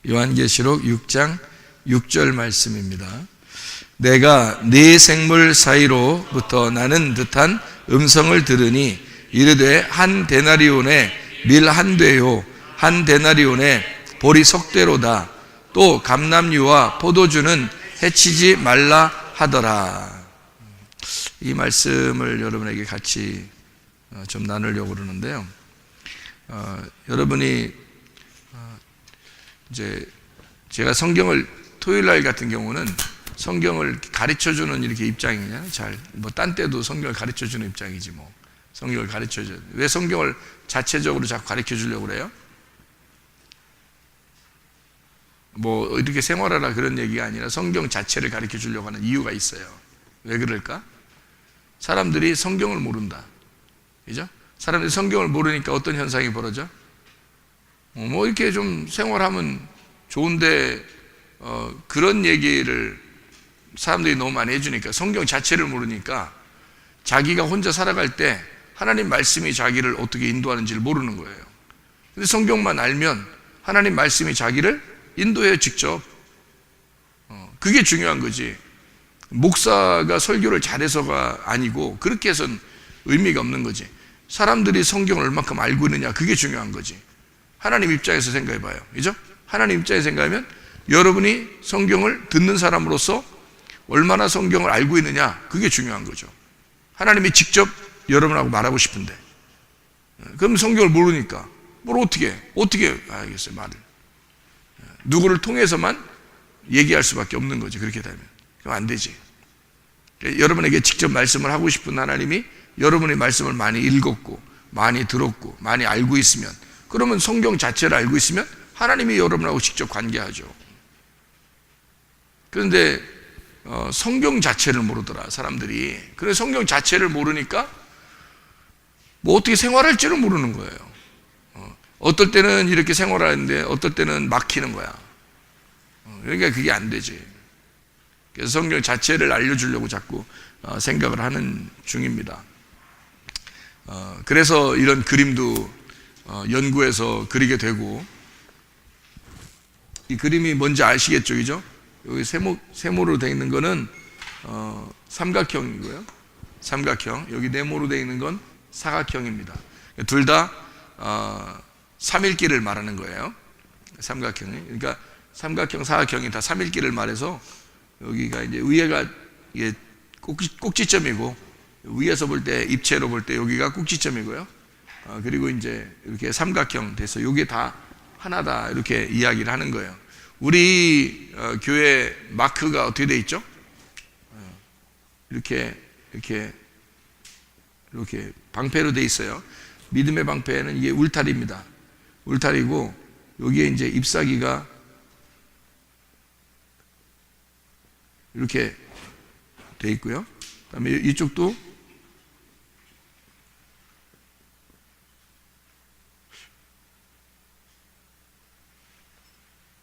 요한계시록 6장 6절 말씀입니다. 내가 네 생물 사이로부터 나는 듯한 음성을 들으니 이르되 한 데나리온에 밀 한 되요 한 데나리온에 보리 석 되로다. 또 감람류와 포도주는 해치지 말라 하더라. 이 말씀을 여러분에게 같이 좀 나누려고 그러는데요. 여러분이 이제 제가 성경을 토요일 날 같은 경우는 성경을 가르쳐주는 이렇게 입장이냐, 뭐 딴 때도 성경을 가르쳐주는 입장이지 뭐 성경을 가르쳐줘. 왜 성경을 자체적으로 자꾸 가르쳐주려고 그래요? 뭐 이렇게 생활하라 그런 얘기가 아니라 성경 자체를 가르쳐주려고 하는 이유가 있어요. 왜 그럴까? 사람들이 성경을 모른다, 그죠? 사람들이 성경을 모르니까 어떤 현상이 벌어져? 뭐 이렇게 좀 생활하면 좋은데 그런 얘기를 사람들이 너무 많이 해주니까 성경 자체를 모르니까 자기가 혼자 살아갈 때 하나님 말씀이 자기를 어떻게 인도하는지를 모르는 거예요. 근데 성경만 알면 하나님 말씀이 자기를 인도해요, 직접. 그게 중요한 거지. 목사가 설교를 잘해서가 아니고 그렇게 해서는 의미가 없는 거지. 사람들이 성경을 얼마큼 알고 있느냐, 그게 중요한 거지. 하나님 입장에서 생각해 봐요, 그죠? 하나님 입장에서 생각하면 여러분이 성경을 듣는 사람으로서 얼마나 성경을 알고 있느냐, 그게 중요한 거죠. 하나님이 직접 여러분하고 말하고 싶은데 그럼 성경을 모르니까 뭘 어떻게 알겠어요, 말을. 누구를 통해서만 얘기할 수밖에 없는 거지. 그렇게 되면 그럼 안 되지. 여러분에게 직접 말씀을 하고 싶은 하나님이 여러분의 말씀을 많이 읽었고 많이 들었고 많이 알고 있으면, 그러면 성경 자체를 알고 있으면 하나님이 여러분하고 직접 관계하죠. 그런데 성경 자체를 모르더라, 사람들이. 그래서 성경 자체를 모르니까 뭐 어떻게 생활할 줄을 모르는 거예요. 어떨 때는 이렇게 생활하는데 어떨 때는 막히는 거야. 그러니까 그게 안 되지. 그래서 성경 자체를 알려주려고 자꾸 생각을 하는 중입니다. 그래서 이런 그림도 연구해서 그리게 되고, 이 그림이 뭔지 아시겠죠, 그죠? 여기 세모로 되어 있는 거는 삼각형이고요. 삼각형. 여기 네모로 되어 있는 건 사각형입니다. 둘 다 삼일기를 말하는 거예요. 삼각형이. 그러니까 삼각형, 사각형이 다 삼일기를 말해서 여기가 이제 위에가 이게 꼭지점이고, 위에서 볼 때, 입체로 볼 때 여기가 꼭지점이고요. 그리고 이제 이렇게 삼각형 돼서 이게 다 하나다, 이렇게 이야기를 하는 거예요. 우리 교회 마크가 어떻게 돼 있죠? 이렇게 방패로 돼 있어요. 믿음의 방패는 이게 울타리입니다. 울타리고, 여기에 이제 잎사귀가 이렇게 돼 있고요. 그다음에 이쪽도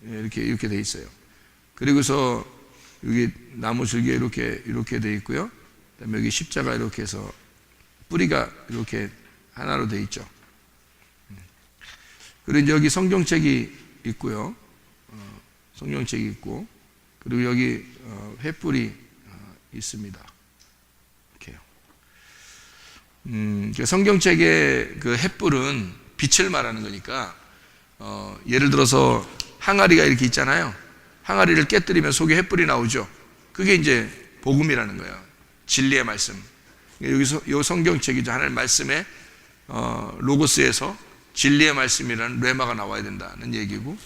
이렇게 돼 있어요. 그리고서 여기 나무 줄기에 이렇게 돼 있고요. 그다음에 여기 십자가 이렇게 해서 뿌리가 이렇게 하나로 돼 있죠. 그리고 이제 여기 성경책이 있고요. 성경책이 있고, 그리고 여기 횃불이 있습니다. 이렇게요. 성경책의 그 횃불은 빛을 말하는 거니까, 예를 들어서 항아리가 이렇게 있잖아요. 항아리를 깨뜨리면 속에 횃불이 나오죠. 그게 이제 복음이라는 거예요. 진리의 말씀. 여기서 이 성경책이죠. 하나님의 말씀에 로고스에서 진리의 말씀이라는 레마가 나와야 된다는 얘기고,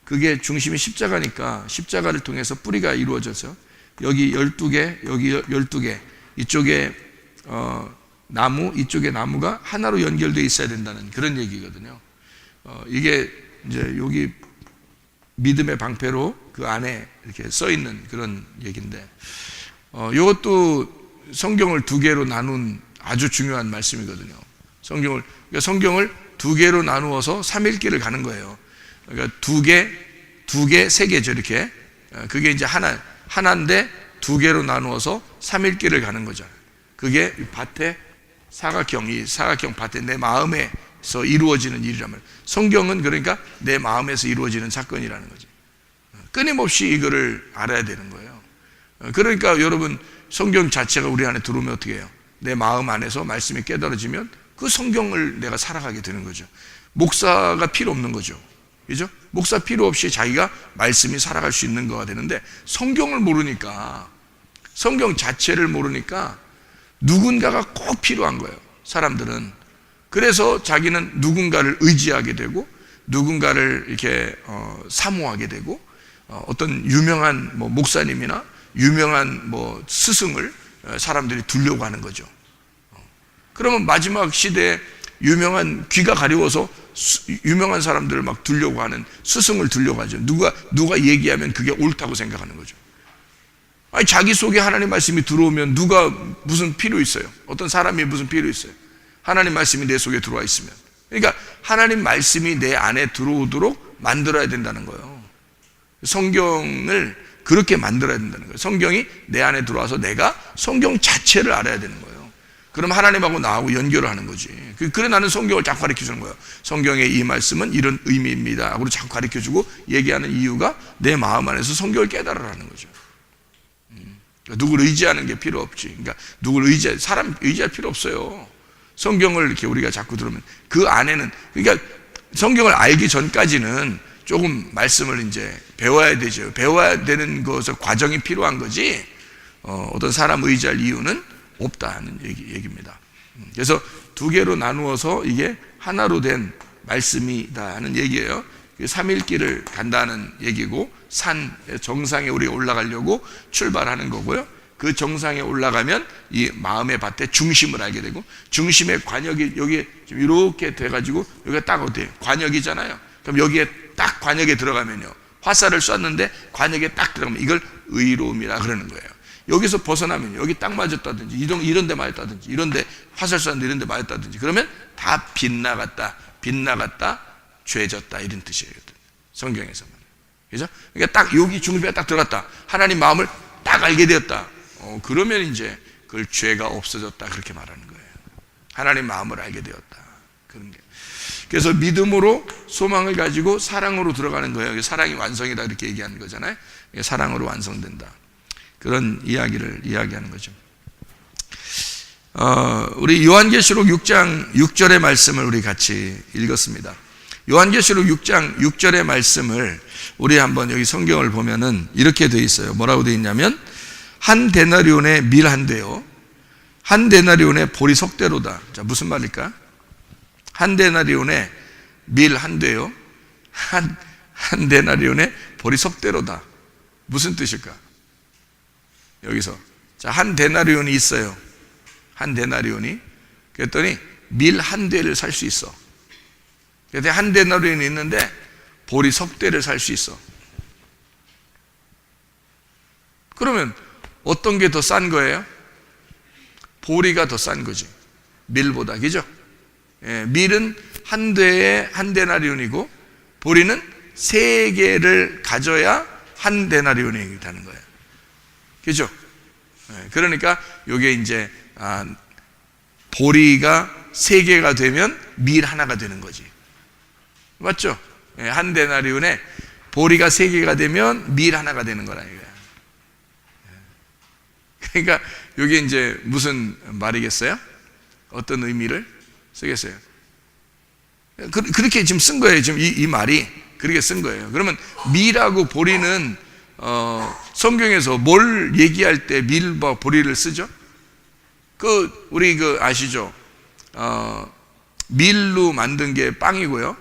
그게 중심이 십자가니까 십자가를 통해서 뿌리가 이루어져서 여기 12개, 여기 12개, 이쪽에 나무, 이쪽에 나무가 하나로 연결되어 있어야 된다는 그런 얘기거든요. 이게 이제 여기 믿음의 방패로 그 안에 이렇게 써 있는 그런 얘기인데, 이것도 성경을 두 개로 나눈 아주 중요한 말씀이거든요. 성경을 두 개로 나누어서 삼일기를 가는 거예요. 그러니까 두 개, 세 개죠, 이렇게. 그게 이제 하나인데 두 개로 나누어서 삼일기를 가는 거죠. 그게 밭에 이 사각형 밭에 내 마음에서 이루어지는 일이란 말이에요. 성경은 그러니까 내 마음에서 이루어지는 사건이라는 거지. 끊임없이 이거를 알아야 되는 거예요. 그러니까 여러분, 성경 자체가 우리 안에 들어오면 어떻게 해요? 내 마음 안에서 말씀이 깨달아지면 그 성경을 내가 살아가게 되는 거죠. 목사가 필요 없는 거죠. 그죠? 목사 필요 없이 자기가 말씀이 살아갈 수 있는 거가 되는데, 성경을 모르니까, 성경 자체를 모르니까 누군가가 꼭 필요한 거예요, 사람들은. 그래서 자기는 누군가를 의지하게 되고, 누군가를 이렇게 사모하게 되고, 어떤 유명한 목사님이나 유명한 스승을 사람들이 두려고 하는 거죠. 그러면 마지막 시대에 유명한, 귀가 가려워서 유명한 사람들을 막 두려고 하는, 스승을 두려고 하죠. 누가 얘기하면 그게 옳다고 생각하는 거죠. 아니, 자기 속에 하나님 말씀이 들어오면 누가 무슨 필요 있어요? 어떤 사람이 무슨 필요 있어요? 하나님 말씀이 내 속에 들어와 있으면. 그러니까 하나님 말씀이 내 안에 들어오도록 만들어야 된다는 거예요. 성경을 그렇게 만들어야 된다는 거예요. 성경이 내 안에 들어와서 내가 성경 자체를 알아야 되는 거예요. 그럼 하나님하고 나하고 연결을 하는 거지. 그래 나는 성경을 자꾸 가르쳐주는 거예요. 성경의 이 말씀은 이런 의미입니다 하고 자꾸 가르쳐주고 얘기하는 이유가 내 마음 안에서 성경을 깨달으라는 거죠. 누구를 의지하는 게 필요 없지. 그러니까 누구를 사람 의지할 필요 없어요. 성경을 이렇게 우리가 자꾸 들으면 그 안에는, 그러니까 성경을 알기 전까지는 조금 말씀을 이제 배워야 되죠. 배워야 되는 것은 과정이 필요한 거지, 어떤 사람 의지할 이유는 없다는 얘기입니다. 그래서 두 개로 나누어서 이게 하나로 된 말씀이다 하는 얘기예요. 3일길을 간다는 얘기고, 산 정상에 우리가 올라가려고 출발하는 거고요. 그 정상에 올라가면 이 마음의 밭의 중심을 알게 되고, 중심의 관역이 여기 이렇게 돼가지고 여기가 딱 어디에 관역이잖아요. 그럼 여기에 딱 관역에 들어가면요, 화살을 쐈는데 관역에 딱 들어가면 이걸 의로움이라 그러는 거예요. 여기서 벗어나면 여기 딱 맞았다든지 이런 데 맞았다든지 이런 데 화살 쐈는데 이런 데 맞았다든지 그러면 다 빗나갔다 죄졌다 이런 뜻이에요, 성경에서는. 그죠? 그러니까 딱 여기 중심에 딱 들어갔다, 하나님 마음을 딱 알게 되었다, 그러면 이제 그걸 죄가 없어졌다 그렇게 말하는 거예요. 하나님 마음을 알게 되었다, 그런 게. 그래서 믿음으로 소망을 가지고 사랑으로 들어가는 거예요. 사랑이 완성이다 이렇게 얘기하는 거잖아요. 사랑으로 완성된다, 그런 이야기를 이야기하는 거죠. 우리 요한계시록 6장 6절의 말씀을 우리 같이 읽었습니다. 요한계시록 6장 6절의 말씀을 우리 한번 여기 성경을 보면은 이렇게 되어 있어요. 뭐라고 되어 있냐면, 한 데나리온의 밀 한 대요, 한 데나리온의 보리 석대로다. 자, 무슨 말일까? 한 데나리온의 밀 한 대요, 한 데나리온의 보리 석대로다. 무슨 뜻일까? 여기서 자, 한 데나리온이 있어요. 한 데나리온이. 그랬더니 밀 한 대를 살 수 있어. 그래서 한 데나리온이 있는데 보리 석대를 살 수 있어. 그러면 어떤 게 더 싼 거예요? 보리가 더 싼 거지, 밀보다. 그죠? 예, 밀은 한 대에 한 데나리온이고, 보리는 3개를 가져야 한 데나리온이 되는 거예요. 그죠? 예, 그러니까 이게 이제 보리가 3개가 되면 밀 하나가 되는 거지. 맞죠? 예, 한 데나리온에 보리가 3개가 되면 밀 하나가 되는 거라 이거야. 그러니까 이게 이제 무슨 말이겠어요? 어떤 의미를 쓰겠어요? 그렇게 지금 쓴 거예요. 지금 이 말이 그렇게 쓴 거예요. 그러면 밀하고 보리는 성경에서 뭘 얘기할 때 밀과 보리를 쓰죠? 우리 아시죠? 밀로 만든 게 빵이고요.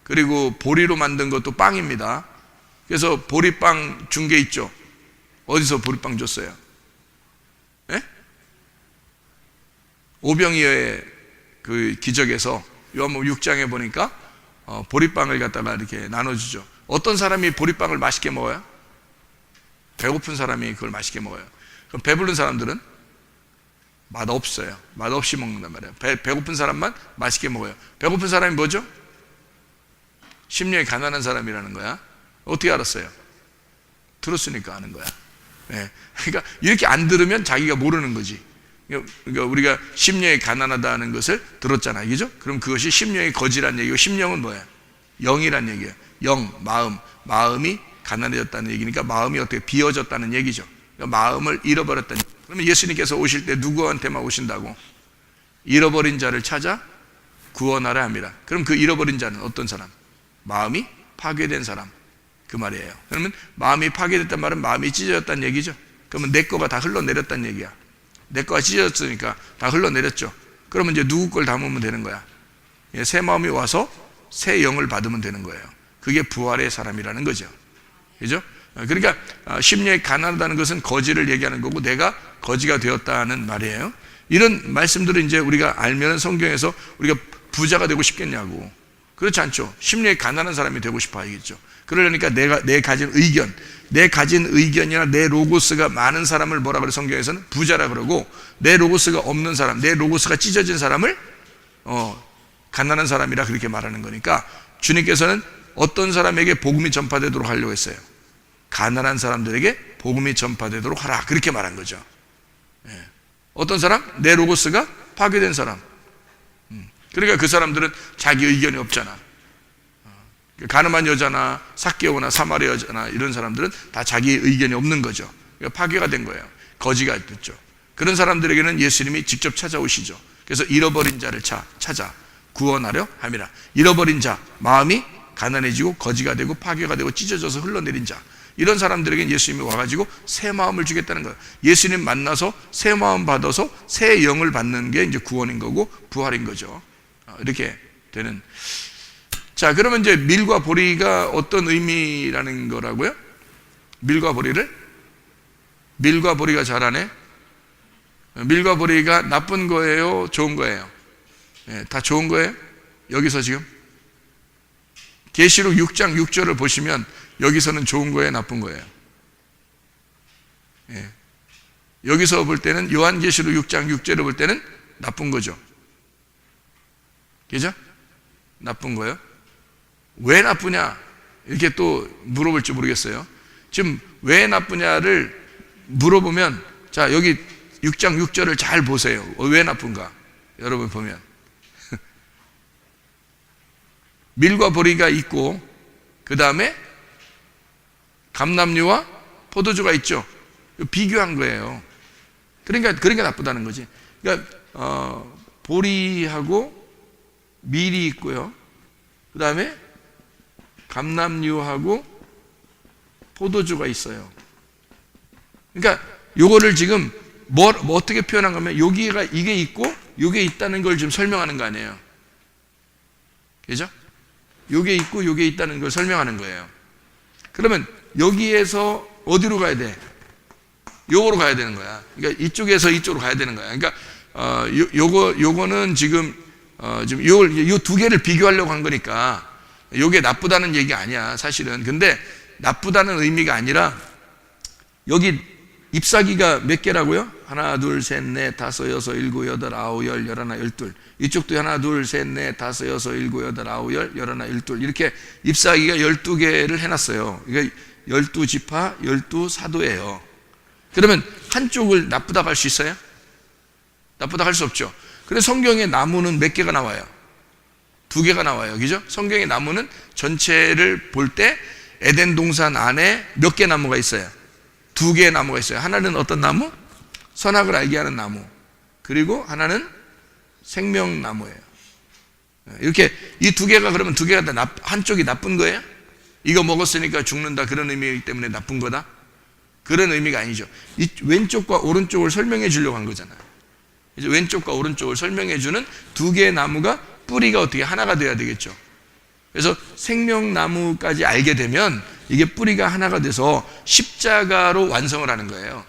그리고 보리로 만든 것도 빵입니다. 그래서 보리빵 준 게 있죠. 어디서 보리빵 줬어요? 예? 오병이어의 그 기적에서 요한복음 6장에 보니까 보리빵을 갖다가 이렇게 나눠주죠. 어떤 사람이 보리빵을 맛있게 먹어요? 배고픈 사람이 그걸 맛있게 먹어요. 그럼 배부른 사람들은 맛없어요. 맛없이 먹는단 말이에요. 배고픈 사람만 맛있게 먹어요. 배고픈 사람이 뭐죠? 심령이 가난한 사람이라는 거야. 어떻게 알았어요? 들었으니까 아는 거야. 네. 그러니까 이렇게 안 들으면 자기가 모르는 거지. 그러니까 우리가 심령이 가난하다는 것을 들었잖아요, 그죠? 그럼 그것이 심령이 거지란 얘기고, 심령은 뭐야? 영이란 얘기예요. 영, 마음이 가난해졌다는 얘기니까 마음이 어떻게 비어졌다는 얘기죠. 그러니까 마음을 잃어버렸다는 얘기. 그러면 예수님께서 오실 때 누구한테만 오신다고? 잃어버린 자를 찾아 구원하라 합니다. 그럼 그 잃어버린 자는 어떤 사람? 마음이 파괴된 사람, 그 말이에요. 그러면 마음이 파괴됐단 말은 마음이 찢어졌다는 얘기죠. 그러면 내 거가 다 흘러내렸다는 얘기야. 내 거가 찢어졌으니까 다 흘러내렸죠. 그러면 이제 누구 걸 담으면 되는 거야? 새 마음이 와서 새 영을 받으면 되는 거예요. 그게 부활의 사람이라는 거죠. 그죠? 그러니까 심령이 가난하다는 것은 거지를 얘기하는 거고 내가 거지가 되었다는 말이에요. 이런 말씀들을 이제 우리가 알면 성경에서 우리가 부자가 되고 싶겠냐고. 그렇지 않죠. 심령이 가난한 사람이 되고 싶어 하겠죠. 그러려니까 내 가진 의견이나 내 로고스가 많은 사람을 뭐라 그래? 성경에서는 부자라 그러고, 내 로고스가 없는 사람, 내 로고스가 찢어진 사람을 가난한 사람이라 그렇게 말하는 거니까, 주님께서는 어떤 사람에게 복음이 전파되도록 하려고 했어요? 가난한 사람들에게 복음이 전파되도록 하라, 그렇게 말한 거죠. 어떤 사람? 내 로고스가 파괴된 사람. 그러니까 그 사람들은 자기 의견이 없잖아. 가늠한 여자나 삭개오나 사마리아 여자나 이런 사람들은 다 자기 의견이 없는 거죠. 그러니까 파괴가 된 거예요. 거지가 됐죠. 그런 사람들에게는 예수님이 직접 찾아오시죠. 그래서 잃어버린 자를 찾아 구원하려 함이라. 잃어버린 자, 마음이 가난해지고 거지가 되고 파괴가 되고 찢어져서 흘러내린 자, 이런 사람들에게는 예수님이 와가지고 새 마음을 주겠다는 거예요. 예수님 만나서 새 마음 받아서 새 영을 받는 게 이제 구원인 거고 부활인 거죠. 이렇게 되는. 자, 그러면 이제 밀과 보리가 어떤 의미라는 거라고요? 밀과 보리가 잘하네. 밀과 보리가 나쁜 거예요? 좋은 거예요? 다 좋은 거예요? 여기서 지금 계시록 6장 6절을 보시면 여기서는 좋은 거예요? 나쁜 거예요? 여기서 볼 때는 요한계시록 6장 6절을 볼 때는 나쁜 거죠. 그죠? 나쁜 거예요. 왜 나쁘냐? 이렇게 또 물어볼지 모르겠어요. 지금 왜 나쁘냐를 물어보면, 자, 여기 6장 6절을 잘 보세요. 왜 나쁜가? 여러분 보면 밀과 보리가 있고, 그 다음에 감람류와 포도주가 있죠. 비교한 거예요. 그러니까 나쁘다는 거지. 그러니까 보리하고 밀이 있고요. 그 다음에 감람류하고 포도주가 있어요. 그러니까 요거를 지금 뭐 어떻게 표현한 거면, 여기가 이게 있고 요게 있다는 걸 지금 설명하는 거 아니에요. 그죠? 요게 있고 요게 있다는 걸 설명하는 거예요. 그러면 여기에서 어디로 가야 돼? 요거로 가야 되는 거야. 그러니까 이쪽에서 이쪽으로 가야 되는 거야. 그러니까 요거는 지금 요 두 개를 비교하려고 한 거니까 요게 나쁘다는 얘기 아니야, 사실은. 근데 나쁘다는 의미가 아니라, 여기 잎사귀가 몇 개라고요? 하나, 둘, 셋, 넷, 다섯, 여섯, 일곱, 여덟, 아홉, 열, 열하나, 열둘. 이쪽도 하나, 둘, 셋, 넷, 다섯, 여섯, 일곱, 여덟, 아홉, 열, 열하나, 열둘. 이렇게 잎사귀가 12개를 해놨어요. 그러니까 12지파, 12사도예요. 그러면 한쪽을 나쁘다고 할 수 있어요? 나쁘다고 할 수 없죠. 그래서 성경에 나무는 몇 개가 나와요? 2개가 나와요. 그죠? 성경의 나무는 전체를 볼 때 에덴 동산 안에 몇 개 나무가 있어요? 2개의 나무가 있어요. 하나는 어떤 나무? 선악을 알게 하는 나무. 그리고 하나는 생명나무예요. 이렇게 이 2개가, 그러면 2개가 다 한쪽이 나쁜 거예요? 이거 먹었으니까 죽는다, 그런 의미이기 때문에 나쁜 거다? 그런 의미가 아니죠. 이 왼쪽과 오른쪽을 설명해 주려고 한 거잖아요. 왼쪽과 오른쪽을 설명해 주는 2개의 나무가, 뿌리가 어떻게 하나가 돼야 되겠죠. 그래서 생명나무까지 알게 되면 이게 뿌리가 하나가 돼서 십자가로 완성을 하는 거예요.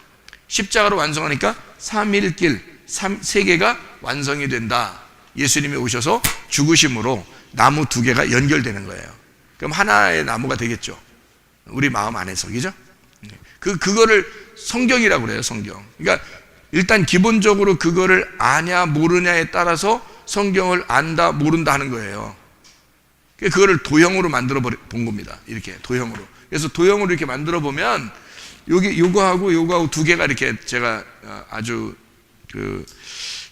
십자가로 완성하니까 삼일길, 세계가 완성이 된다. 예수님이 오셔서 죽으심으로 나무 2개가 연결되는 거예요. 그럼 하나의 나무가 되겠죠. 우리 마음 안에서, 그죠? 그거를 성경이라고 그래요, 성경. 그러니까 일단 기본적으로 그거를 아냐 모르냐에 따라서 성경을 안다 모른다 하는 거예요. 그거를 도형으로 만들어 본 겁니다. 이렇게 도형으로. 그래서 도형으로 이렇게 만들어 보면 요거하고 2개가 이렇게 제가 아주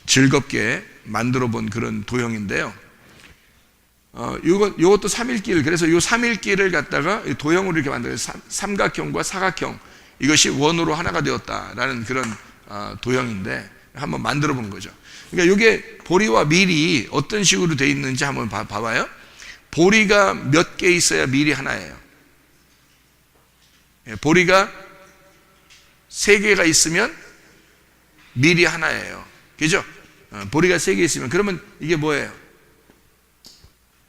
즐겁게 만들어 본 그런 도형인데요. 요것도 삼일길. 그래서 요 삼일길을 갖다가 도형으로 이렇게 만들어요. 삼각형과 사각형. 이것이 원으로 하나가 되었다라는 그런 도형인데 한번 만들어 본 거죠. 그러니까 이게 보리와 밀이 어떤 식으로 되어 있는지 한번 봐봐요. 보리가 몇 개 있어야 밀이 하나예요. 보리가 3개가 있으면 밀이 하나예요. 그죠? 보리가 3개 있으면 그러면 이게 뭐예요?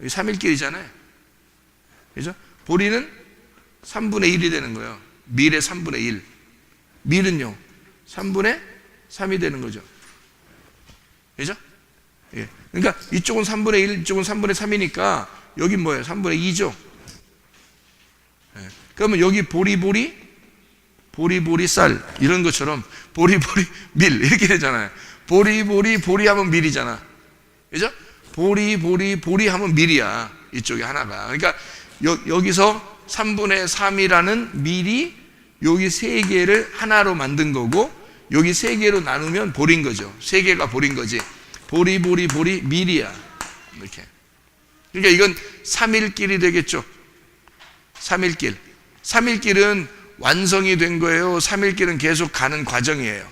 3일길이잖아요. 그죠? 보리는 3분의 1이 되는 거예요. 밀의 3분의 1. 밀은요 3분의 3이 되는 거죠. 그죠? 예. 그러니까 이쪽은 3분의 1, 이쪽은 3분의 3이니까 여긴 뭐예요? 3분의 2죠. 예. 그러면 여기 보리보리 쌀 이런 것처럼 보리보리 밀 이렇게 되잖아요. 보리보리 보리 하면 밀이잖아. 그죠? 보리 하면 밀이야. 이쪽에 하나가. 그러니까 여기서 3분의 3이라는 밀이 여기 3개를 하나로 만든 거고 여기 3개로 나누면 보리인 거죠. 3개가 보리인 거지. 보리 밀이야. 이렇게. 그러니까 이건 3일길이 되겠죠. 3일길. 3일길은 완성이 된 거예요. 3일길은 계속 가는 과정이에요.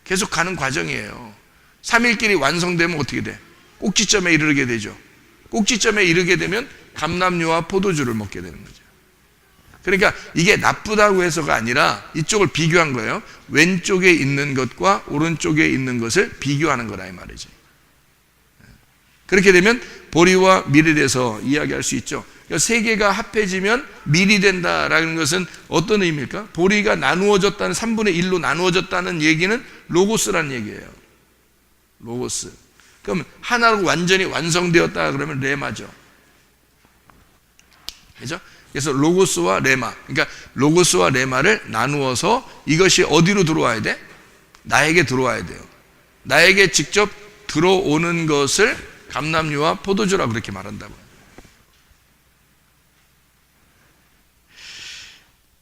계속 가는 과정이에요. 3일길이 완성되면 어떻게 돼? 꼭지점에 이르게 되죠. 꼭지점에 이르게 되면 감람류와 포도주를 먹게 되는 거죠. 그러니까 이게 나쁘다고 해서가 아니라 이쪽을 비교한 거예요. 왼쪽에 있는 것과 오른쪽에 있는 것을 비교하는 거라 이 말이지. 그렇게 되면 보리와 밀에 대해서 이야기할 수 있죠. 그러니까 3개가 합해지면 밀이 된다라는 것은 어떤 의미일까? 보리가 나누어졌다는 3분의 1로 나누어졌다는 얘기는 로고스라는 얘기예요. 로고스. 그럼 하나로 완전히 완성되었다 그러면 레마죠. 그죠? 그래서 로고스와 레마. 그러니까 로고스와 레마를 나누어서 이것이 어디로 들어와야 돼? 나에게 들어와야 돼요. 나에게 직접 들어오는 것을 감람류와 포도주라고 그렇게 말한다고.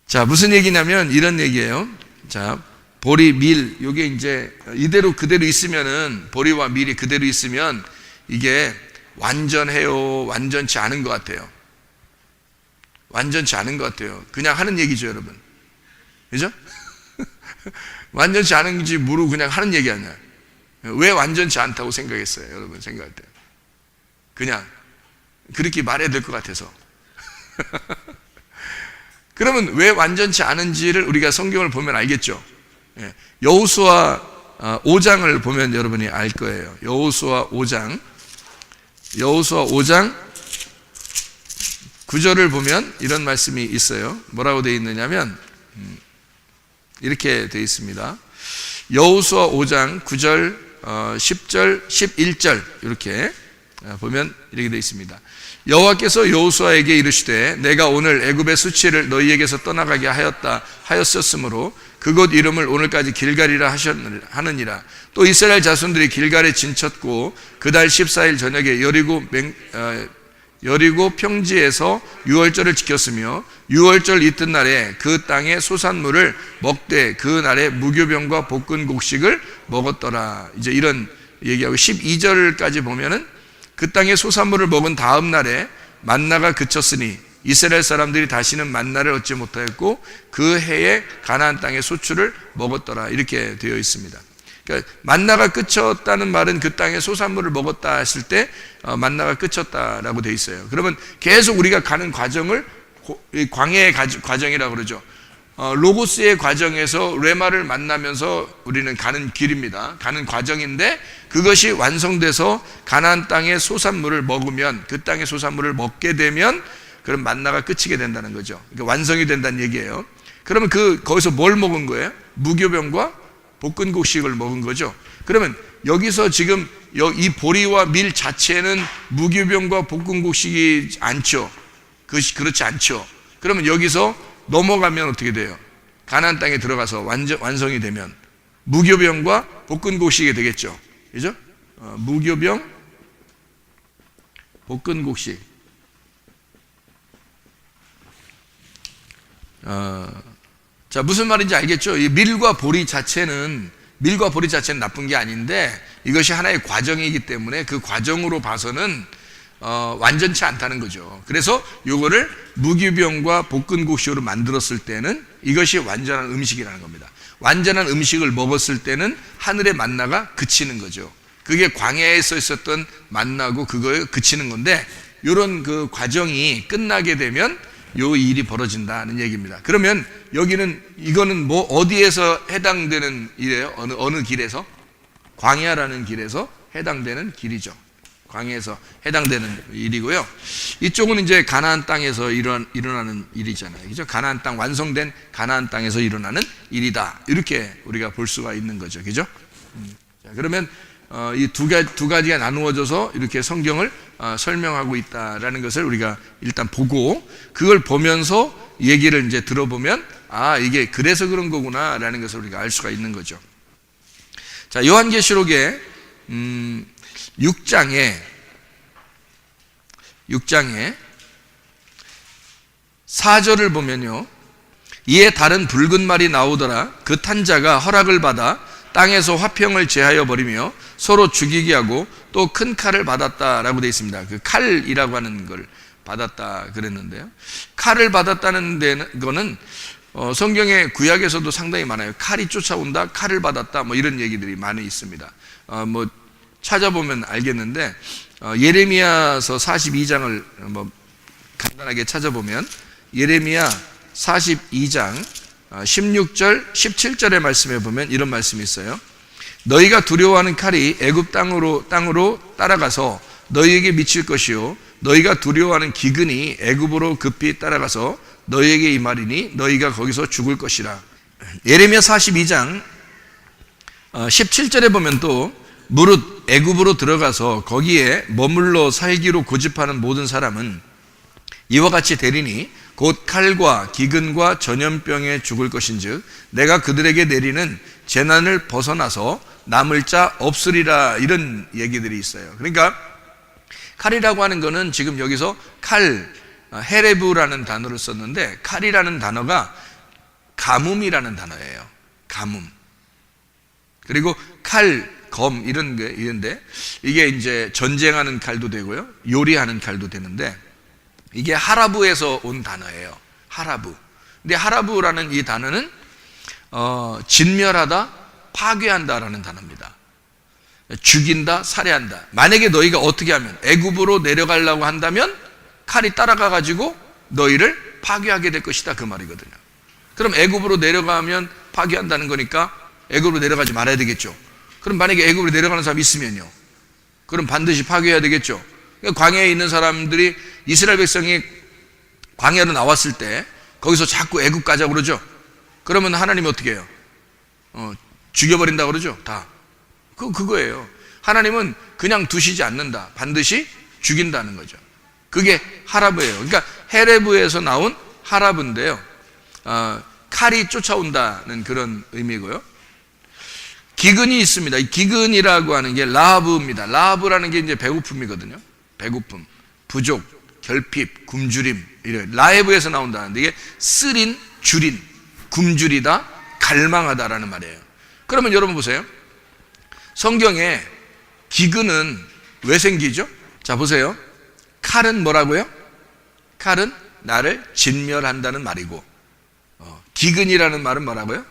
자, 무슨 얘기냐면 이런 얘기예요. 자, 보리, 밀, 요게 이제 이대로 그대로 있으면은 보리와 밀이 그대로 있으면 이게 완전해요? 완전치 않은 것 같아요? 완전치 않은 것 같아요. 그냥 하는 얘기죠, 여러분. 그죠? 완전치 않은지 모르고 그냥 하는 얘기 아니야. 왜 완전치 않다고 생각했어요, 여러분 생각할 때? 그냥 그렇게 말해야 될 것 같아서. 그러면 왜 완전치 않은지를 우리가 성경을 보면 알겠죠. 여호수아 5장을 보면 여러분이 알 거예요. 여호수아 5장 9절을 보면 이런 말씀이 있어요. 뭐라고 되어 있느냐면 이렇게 되어 있습니다. 여호수아 5장 9절 10절 11절 이렇게 보면 이렇게 되어 있습니다. 여호와께서 여호수아에게 이르시되 내가 오늘 애굽의 수치를 너희에게서 떠나가게 하였었으므로 그곳 이름을 오늘까지 길갈이라 하느니라. 또 이스라엘 자손들이 길갈에 진쳤고 그달 14일 저녁에 여리고 평지에서 유월절을 지켰으며 유월절 이튿날에 그 땅의 소산물을 먹되 그 날에 무교병과 볶은 곡식을 먹었더라. 이제 이런 얘기하고 12절까지 보면은 그 땅의 소산물을 먹은 다음 날에 만나가 그쳤으니 이스라엘 사람들이 다시는 만나를 얻지 못하였고 그 해에 가나안 땅의 소출을 먹었더라. 이렇게 되어 있습니다. 그러니까 만나가 그쳤다는 말은 그 땅의 소산물을 먹었다 했을 때 만나가 그쳤다라고 되어 있어요. 그러면 계속 우리가 가는 과정을 광야의 과정이라고 그러죠. 로고스의 과정에서 레마를 만나면서 우리는 가는 길입니다. 가는 과정인데 그것이 완성돼서 가나안 땅의 소산물을 먹으면 그 땅의 소산물을 먹게 되면 그럼 만나가 끝이게 된다는 거죠. 그러니까 완성이 된다는 얘기예요. 그러면 거기서 뭘 먹은 거예요? 무교병과 볶은 곡식을 먹은 거죠. 그러면 여기서 지금 이 보리와 밀 자체는 무교병과 볶은 곡식이 않죠. 그것이 그렇지 않죠. 그러면 여기서 넘어가면 어떻게 돼요? 가나안 땅에 들어가서 완성이 되면 무교병과 볶은 곡식이 되겠죠. 그죠? 무교병, 볶은 곡식. 자, 무슨 말인지 알겠죠? 이 밀과 보리 자체는 나쁜 게 아닌데 이것이 하나의 과정이기 때문에 그 과정으로 봐서는 완전치 않다는 거죠. 그래서 요거를 무기병과 볶은국식으로 만들었을 때는 이것이 완전한 음식이라는 겁니다. 완전한 음식을 먹었을 때는 하늘의 만나가 그치는 거죠. 그게 광야에서 있었던 만나고 그거에 그치는 건데, 요런 그 과정이 끝나게 되면 요 일이 벌어진다는 얘기입니다. 그러면 여기는 이거는 뭐 어디에서 해당되는 일이에요? 어느 길에서? 광야라는 길에서 해당되는 길이죠. 광야에서 해당되는 일이고요. 이쪽은 이제 가나안 땅에서 일어나는 일이잖아요. 그죠? 가나안 땅, 완성된 가나안 땅에서 일어나는 일이다. 이렇게 우리가 볼 수가 있는 거죠. 그죠? 자, 그러면 이 두 가지가 나누어져서 이렇게 성경을 설명하고 있다라는 것을 우리가 일단 보고, 그걸 보면서 얘기를 이제 들어보면 이게 그래서 그런 거구나라는 것을 우리가 알 수가 있는 거죠. 자, 요한계시록의 6장에 4절을 보면요, 이에 다른 붉은 말이 나오더라. 그 탄 자가 허락을 받아 땅에서 화평을 제하여 버리며 서로 죽이게 하고 또 큰 칼을 받았다라고 되어 있습니다. 그 칼이라고 하는 걸 받았다 그랬는데요, 칼을 받았다는 데는 거는 성경의 구약에서도 상당히 많아요. 칼이 쫓아온다, 칼을 받았다, 뭐 이런 얘기들이 많이 있습니다. 뭐 찾아보면 알겠는데, 예레미야서 42장을 뭐 간단하게 찾아보면, 예레미야 42장 16절 17절의 말씀에 보면 이런 말씀이 있어요. 너희가 두려워하는 칼이 애굽 땅으로 따라가서 너희에게 미칠 것이요, 너희가 두려워하는 기근이 애굽으로 급히 따라가서 너희에게 임하리니 너희가 거기서 죽을 것이라. 예레미야 42장 17절에 보면 또 무릇 애굽으로 들어가서 거기에 머물러 살기로 고집하는 모든 사람은 이와 같이 되리니 곧 칼과 기근과 전염병에 죽을 것인즉 내가 그들에게 내리는 재난을 벗어나서 남을 자 없으리라. 이런 얘기들이 있어요. 그러니까 칼이라고 하는 거는 지금 여기서 칼, 헤레브라는 단어를 썼는데, 칼이라는 단어가 가뭄이라는 단어예요. 가뭄. 그리고 칼, 검 이런 게 있는데, 이게 이제 전쟁하는 칼도 되고요, 요리하는 칼도 되는데, 이게 하라브에서 온 단어예요. 하라브. 근데 하라브라는 이 단어는 진멸하다, 파괴한다라는 단어입니다. 죽인다, 살해한다. 만약에 너희가 어떻게 하면, 애굽으로 내려가려고 한다면 칼이 따라가 가지고 너희를 파괴하게 될 것이다, 그 말이거든요. 그럼 애굽으로 내려가면 파괴한다는 거니까 애굽으로 내려가지 말아야 되겠죠. 그럼 만약에 애굽으로 내려가는 사람이 있으면요, 그럼 반드시 파괴해야 되겠죠. 그러니까 광야에 있는 사람들이, 이스라엘 백성이 광야로 나왔을 때 거기서 자꾸 애굽 가자고 그러죠. 그러면 하나님이 어떻게 해요? 죽여버린다고 그러죠. 다 그거예요. 하나님은 그냥 두시지 않는다, 반드시 죽인다는 거죠. 그게 하라브예요. 그러니까 헤레브에서 나온 하라브인데요, 칼이 쫓아온다는 그런 의미고요. 기근이 있습니다. 이 기근이라고 하는 게 라하브입니다. 라하브라는 게 이제 배고픔이거든요. 배고픔, 부족, 결핍, 굶주림, 이래 라헤브에서 나온다는데, 이게 쓰린, 줄인, 굶주리다, 갈망하다라는 말이에요. 그러면 여러분 보세요. 성경에 기근은 왜 생기죠? 자, 보세요. 칼은 뭐라고요? 칼은 나를 진멸한다는 말이고, 기근이라는 말은 뭐라고요?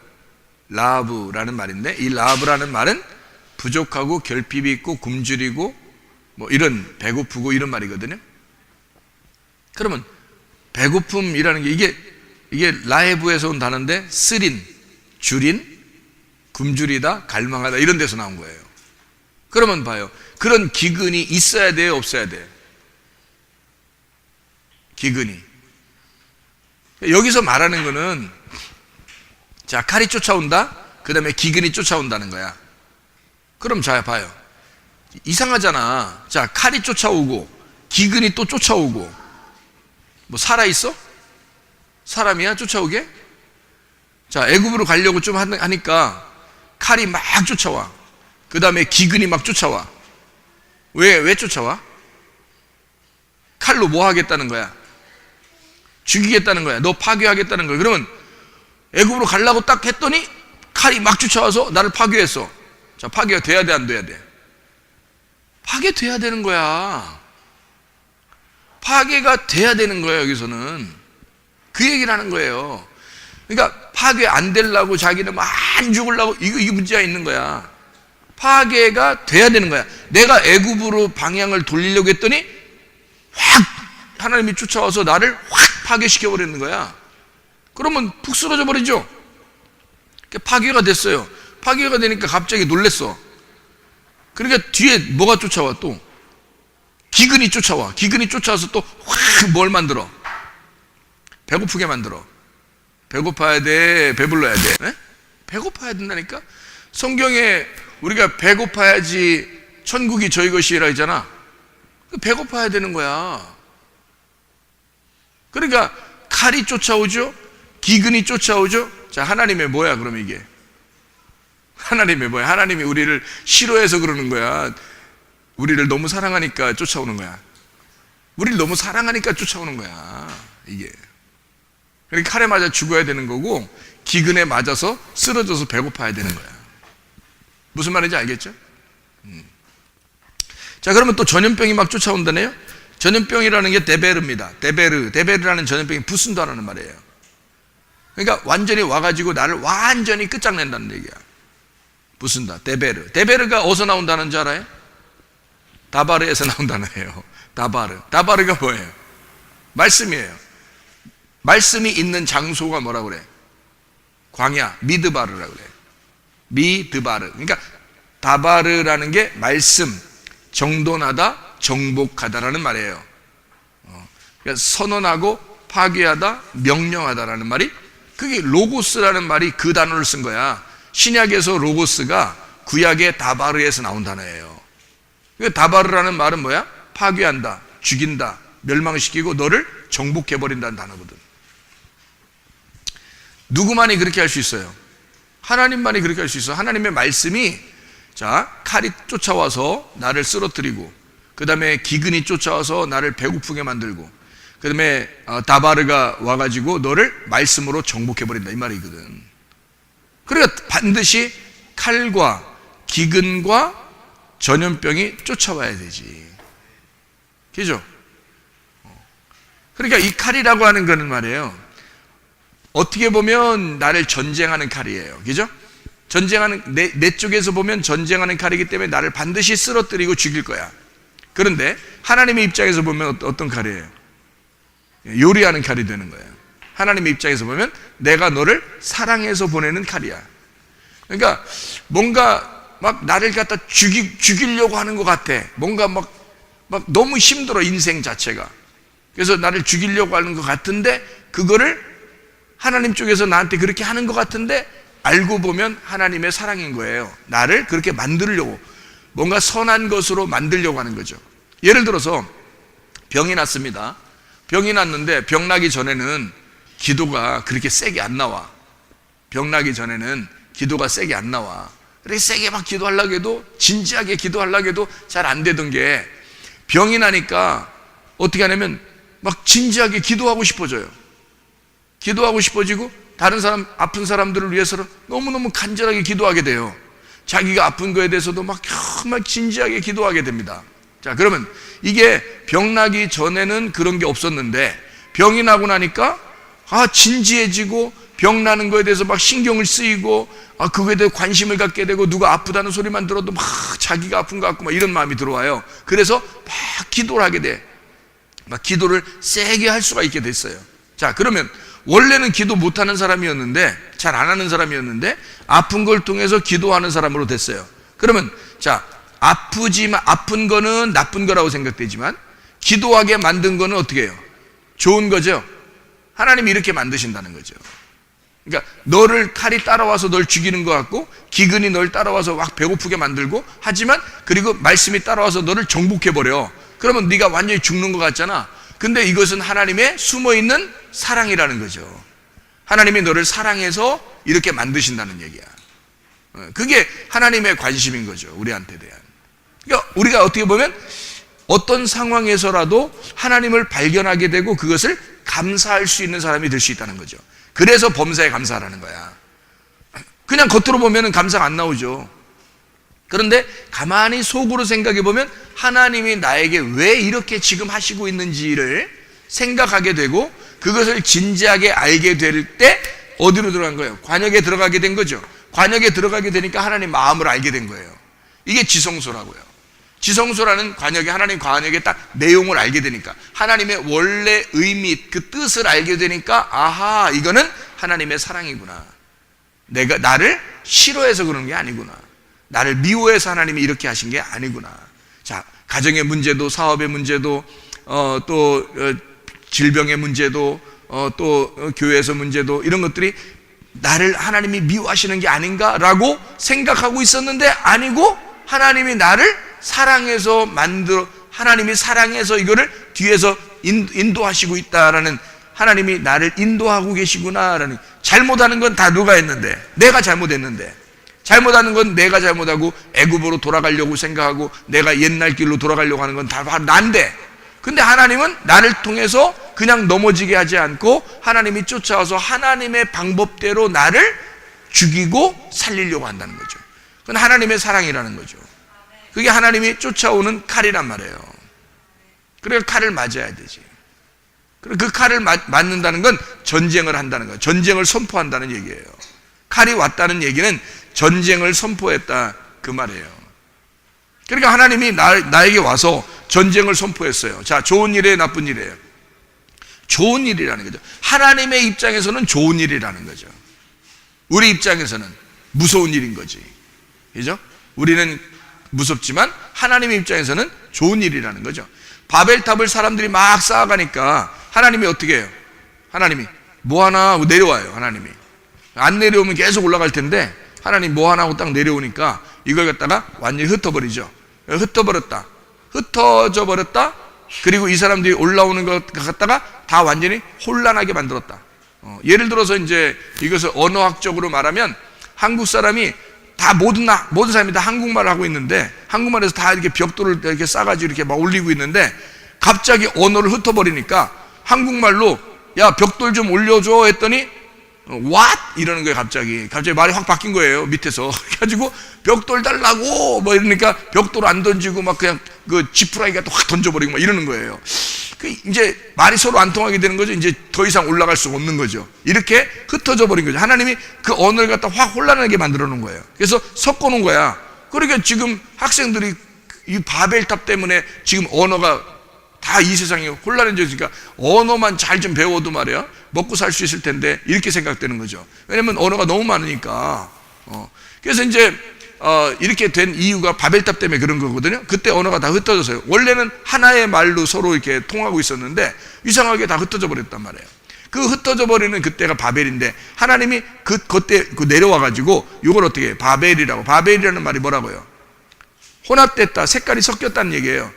라하브라는 말인데, 이 라하브라는 말은 부족하고 결핍이 있고 굶주리고 뭐 이런, 배고프고 이런 말이거든요. 그러면 배고픔이라는 게 이게 라헤브에서 온 단어인데, 쓰린, 줄인, 굶주리다, 갈망하다 이런 데서 나온 거예요. 그러면 봐요. 그런 기근이 있어야 돼요, 없어야 돼요? 기근이. 여기서 말하는 거는, 자, 칼이 쫓아온다, 그 다음에 기근이 쫓아온다는 거야. 그럼 자, 봐요. 이상하잖아. 자, 칼이 쫓아오고 기근이 또 쫓아오고, 뭐 살아있어? 사람이야 쫓아오게? 자, 애굽으로 가려고 좀 하니까 칼이 막 쫓아와. 그 다음에 기근이 막 쫓아와. 왜 쫓아와? 칼로 뭐 하겠다는 거야? 죽이겠다는 거야. 너 파괴하겠다는 거야. 그러면 애굽으로 가려고 딱 했더니 칼이 막 쫓아와서 나를 파괴했어. 자, 파괴가 돼야 돼, 안 돼야 돼? 파괴돼야 되는 거야. 파괴가 돼야 되는 거예요. 여기서는 그 얘기를 하는 거예요. 그러니까 파괴 안 되려고 자기는 막 안 죽으려고 이게 문제가 있는 거야. 파괴가 돼야 되는 거야. 내가 애굽으로 방향을 돌리려고 했더니 확 하나님이 쫓아와서 나를 확 파괴시켜 버리는 거야. 그러면 푹 쓰러져 버리죠. 파괴가 됐어요. 파괴가 되니까 갑자기 놀랬어. 그러니까 뒤에 뭐가 쫓아와? 또 기근이 쫓아와. 기근이 쫓아와서 또 확 뭘 만들어? 배고프게 만들어. 배고파야 돼? 배불러야 돼? 네? 배고파야 된다니까? 성경에 우리가 배고파야지 천국이 저희 것이라 했잖아. 배고파야 되는 거야. 그러니까 칼이 쫓아오죠. 기근이 쫓아오죠. 자, 하나님의 뭐야 그럼 이게? 하나님의 뭐야? 하나님이 우리를 싫어해서 그러는 거야? 우리를 너무 사랑하니까 쫓아오는 거야? 우리를 너무 사랑하니까 쫓아오는 거야 이게. 그러니까 칼에 맞아 죽어야 되는 거고 기근에 맞아서 쓰러져서 배고파야 되는 거야. 무슨 말인지 알겠죠? 자, 그러면 또 전염병이 막 쫓아온다네요. 전염병이라는 게 데베르입니다. 데베르라는 전염병이 부순다라는 말이에요. 그러니까 완전히 와가지고 나를 완전히 끝장낸다는 얘기야. 부순다. 데베르가 어디서 나온다는 줄 알아요? 다바르에서 나온다는 거예요. 다바르가 뭐예요? 말씀이에요. 말씀이 있는 장소가 뭐라고 그래? 광야, 미드바르라고 그래. 미드바르. 그러니까 다바르라는 게 말씀, 정돈하다, 정복하다라는 말이에요. 그러니까 선언하고 파괴하다, 명령하다라는 말이, 그게 로고스라는 말이 그 단어를 쓴 거야. 신약에서 로고스가 구약의 다바르에서 나온 단어예요. 그러니까 다바르라는 말은 뭐야? 파괴한다, 죽인다, 멸망시키고 너를 정복해버린다는 단어거든. 누구만이 그렇게 할 수 있어요? 하나님만이 그렇게 할 수 있어. 하나님의 말씀이, 자, 칼이 쫓아와서 나를 쓰러뜨리고, 그 다음에 기근이 쫓아와서 나를 배고프게 만들고, 그 다음에 다바르가 와가지고 너를 말씀으로 정복해버린다 이 말이거든. 그러니까 반드시 칼과 기근과 전염병이 쫓아와야 되지. 그죠? 그러니까 이 칼이라고 하는 거는 말이에요, 어떻게 보면 나를 전쟁하는 칼이에요. 그죠? 전쟁하는, 내 쪽에서 보면 전쟁하는 칼이기 때문에 나를 반드시 쓰러뜨리고 죽일 거야. 그런데 하나님의 입장에서 보면 어떤 칼이에요? 요리하는 칼이 되는 거예요. 하나님의 입장에서 보면 내가 너를 사랑해서 보내는 칼이야. 그러니까 뭔가 막 나를 갖다 죽이려고 하는 것 같아. 뭔가 막 너무 힘들어, 인생 자체가. 그래서 나를 죽이려고 하는 것 같은데, 그거를 하나님 쪽에서 나한테 그렇게 하는 것 같은데 알고 보면 하나님의 사랑인 거예요. 나를 그렇게 만들려고, 뭔가 선한 것으로 만들려고 하는 거죠. 예를 들어서 병이 났습니다. 병이 났는데 병 나기 전에는 기도가 그렇게 세게 안 나와. 병 나기 전에는 기도가 세게 안 나와. 그렇게 세게 막 기도하려고 해도, 진지하게 기도하려고 해도 잘 안 되던 게, 병이 나니까 어떻게 하냐면 막 진지하게 기도하고 싶어져요. 기도하고 싶어지고 다른 사람, 아픈 사람들을 위해서는 너무너무 간절하게 기도하게 돼요. 자기가 아픈 거에 대해서도 막 정말 진지하게 기도하게 됩니다. 자, 그러면 이게 병 나기 전에는 그런 게 없었는데 병이 나고 나니까 진지해지고, 병 나는 거에 대해서 막 신경을 쓰이고, 그거에 대해 관심을 갖게 되고, 누가 아프다는 소리만 들어도 막 자기가 아픈 것 같고 막 이런 마음이 들어와요. 그래서 막 기도를 하게 돼. 막 기도를 세게 할 수가 있게 됐어요. 자, 그러면 원래는 기도 못하는 사람이었는데, 잘 안 하는 사람이었는데 아픈 걸 통해서 기도하는 사람으로 됐어요. 그러면 자, 아픈 거는 나쁜 거라고 생각되지만 기도하게 만든 거는 어떻게 해요? 좋은 거죠. 하나님이 이렇게 만드신다는 거죠. 그러니까 너를 칼이 따라와서 널 죽이는 것 같고, 기근이 널 따라와서 막 배고프게 만들고, 하지만 그리고 말씀이 따라와서 너를 정복해버려. 그러면 네가 완전히 죽는 것 같잖아. 근데 이것은 하나님의 숨어있는 사랑이라는 거죠. 하나님이 너를 사랑해서 이렇게 만드신다는 얘기야. 그게 하나님의 관심인 거죠, 우리한테 대한. 그러니까 우리가 어떻게 보면 어떤 상황에서라도 하나님을 발견하게 되고 그것을 감사할 수 있는 사람이 될 수 있다는 거죠. 그래서 범사에 감사하라는 거야. 그냥 겉으로 보면 감사가 안 나오죠. 그런데 가만히 속으로 생각해 보면 하나님이 나에게 왜 이렇게 지금 하시고 있는지를 생각하게 되고 그것을 진지하게 알게 될 때 어디로 들어간 거예요? 관역에 들어가게 된 거죠. 관역에 들어가게 되니까 하나님 마음을 알게 된 거예요. 이게 지성소라고요. 지성소라는 관역에, 하나님 관역에 딱 내용을 알게 되니까, 하나님의 원래 의미, 그 뜻을 알게 되니까, 아하, 이거는 하나님의 사랑이구나. 내가 나를 싫어해서 그런 게 아니구나. 나를 미워해서 하나님이 이렇게 하신 게 아니구나. 자, 가정의 문제도, 사업의 문제도, 또 질병의 문제도, 또 교회에서 문제도, 이런 것들이 나를 하나님이 미워하시는 게 아닌가라고 생각하고 있었는데 아니고, 하나님이 나를 사랑해서 하나님이 사랑해서 이거를 뒤에서 인도하시고 있다라는, 하나님이 나를 인도하고 계시구나라는. 잘못하는 건 다 누가 했는데? 내가 잘못했는데. 잘못하는 건 내가 잘못하고 애굽으로 돌아가려고 생각하고 내가 옛날 길로 돌아가려고 하는 건 다 난데, 근데 하나님은 나를 통해서 그냥 넘어지게 하지 않고 하나님이 쫓아와서 하나님의 방법대로 나를 죽이고 살리려고 한다는 거죠. 그건 하나님의 사랑이라는 거죠. 그게 하나님이 쫓아오는 칼이란 말이에요. 그러니까 칼을 맞아야 되지. 그 칼을 맞는다는 건 전쟁을 한다는 거예요. 전쟁을 선포한다는 얘기예요. 칼이 왔다는 얘기는 전쟁을 선포했다, 그 말이에요. 그러니까 하나님이 나에게 와서 전쟁을 선포했어요. 자, 좋은 일이에요, 나쁜 일이에요? 좋은 일이라는 거죠. 하나님의 입장에서는 좋은 일이라는 거죠. 우리 입장에서는 무서운 일인 거지. 그죠? 우리는 무섭지만 하나님의 입장에서는 좋은 일이라는 거죠. 바벨탑을 사람들이 막 쌓아가니까 하나님이 어떻게 해요? 하나님이 뭐 하나 하고 내려와요. 하나님이 안 내려오면 계속 올라갈 텐데, 하나님 뭐 하나 하고 딱 내려오니까 이걸 갖다가 완전히 흩어버리죠. 흩어져 버렸다. 그리고 이 사람들이 올라오는 것 갖다가 다 완전히 혼란하게 만들었다. 예를 들어서 이제 이것을 언어학적으로 말하면, 한국 사람이 다 모든 사람이 다 한국말을 하고 있는데, 한국말에서 다 이렇게 벽돌을 이렇게 싸가지고 이렇게 막 올리고 있는데, 갑자기 언어를 흩어버리니까 한국말로 야, 벽돌 좀 올려줘 했더니 what? 이러는 거예요. 갑자기 말이 확 바뀐 거예요, 밑에서. 그래가지고 벽돌 달라고 뭐 이러니까 벽돌 안 던지고 막 그냥 그 지푸라기 갖다 확 던져버리고 막 이러는 거예요. 이제 말이 서로 안 통하게 되는 거죠. 이제 더 이상 올라갈 수가 없는 거죠. 이렇게 흩어져 버린 거죠. 하나님이 그 언어를 갖다 확 혼란하게 만들어 놓은 거예요. 그래서 섞어 놓은 거야. 그러니까 지금 학생들이 이 바벨탑 때문에 지금 언어가 다 이 세상이 혼란해졌으니까 언어만 잘 좀 배워도 말이야 먹고 살 수 있을 텐데, 이렇게 생각되는 거죠. 왜냐면 언어가 너무 많으니까. 그래서 이제 이렇게 된 이유가 바벨탑 때문에 그런 거거든요. 그때 언어가 다 흩어졌어요. 원래는 하나의 말로 서로 이렇게 통하고 있었는데 이상하게 다 흩어져 버렸단 말이에요. 그 흩어져 버리는 그때가 바벨인데, 하나님이 그때 내려와 가지고 이걸 어떻게 해요? 바벨이라는 말이 뭐라고요? 혼합됐다, 색깔이 섞였다는 얘기예요.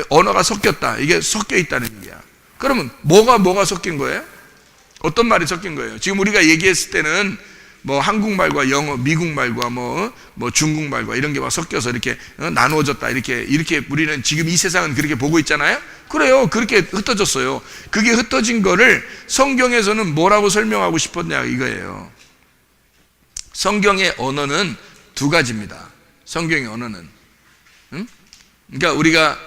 언어가 섞였다, 이게 섞여 있다는 얘기야. 그러면 뭐가 섞인 거예요? 어떤 말이 섞인 거예요? 지금 우리가 얘기했을 때는 뭐 한국말과 영어, 미국말과 뭐 중국말과 이런 게 막 섞여서 이렇게 나누어졌다, 이렇게 우리는 지금 이 세상은 그렇게 보고 있잖아요. 그래요, 그렇게 흩어졌어요. 그게 흩어진 거를 성경에서는 뭐라고 설명하고 싶었냐, 이거예요. 성경의 언어는 두 가지입니다. 성경의 언어는, 그러니까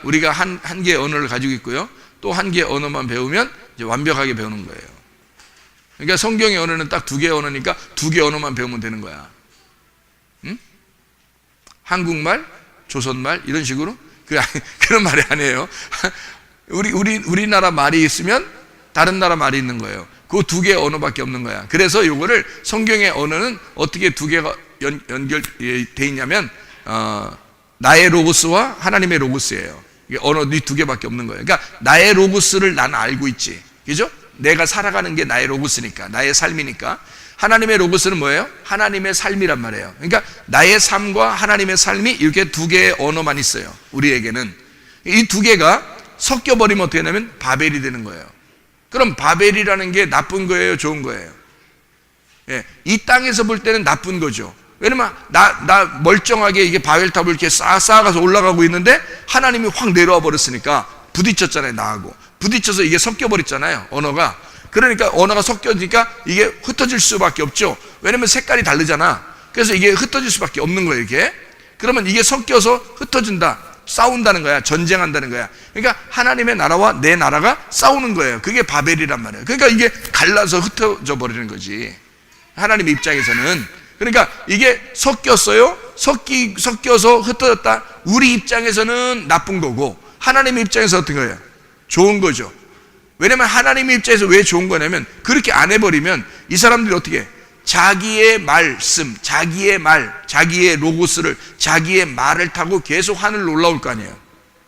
우리가 한 개의 언어를 가지고 있고요, 또 한 개의 언어만 배우면 이제 완벽하게 배우는 거예요. 그러니까 성경의 언어는 딱 두 개의 언어니까 두 개의 언어만 배우면 되는 거야. 한국말, 조선말 이런 식으로 그런 말이 아니에요. 우리나라 말이 있으면 다른 나라 말이 있는 거예요. 그 두 개의 언어밖에 없는 거야. 그래서 요거를, 성경의 언어는 어떻게 두 개가 연결돼 있냐면 나의 로고스와 하나님의 로고스예요. 언어 이 두 개밖에 없는 거예요. 그러니까 나의 로고스를 나는 알고 있지, 그죠? 내가 살아가는 게 나의 로고스니까, 나의 삶이니까. 하나님의 로고스는 뭐예요? 하나님의 삶이란 말이에요. 그러니까 나의 삶과 하나님의 삶이 이렇게 두 개의 언어만 있어요. 우리에게는 이 두 개가 섞여버리면 어떻게 되냐면 바벨이 되는 거예요. 그럼 바벨이라는 게 나쁜 거예요, 좋은 거예요? 예, 이 땅에서 볼 때는 나쁜 거죠. 왜냐면 나 멀쩡하게 이게 바벨탑을 이렇게 쌓아가서 올라가고 있는데 하나님이 확 내려와 버렸으니까 부딪혔잖아요, 나하고. 부딪혀서 이게 섞여버렸잖아요, 언어가. 그러니까 언어가 섞여지니까 이게 흩어질 수밖에 없죠. 왜냐면 색깔이 다르잖아. 그래서 이게 흩어질 수밖에 없는 거예요, 이렇게. 그러면 이게 섞여서 흩어진다. 싸운다는 거야. 전쟁한다는 거야. 그러니까 하나님의 나라와 내 나라가 싸우는 거예요. 그게 바벨이란 말이에요. 그러니까 이게 갈라서 흩어져 버리는 거지. 하나님 입장에서는. 그러니까 이게 섞였어요. 섞여서 흩어졌다. 우리 입장에서는 나쁜 거고 하나님 입장에서 어떤 거예요? 좋은 거죠. 왜냐면 하나님 입장에서 왜 좋은 거냐면 그렇게 안 해버리면 이 사람들이 어떻게 해? 자기의 말씀, 자기의 말, 자기의 로고스를, 자기의 말을 타고 계속 하늘로 올라올 거 아니에요.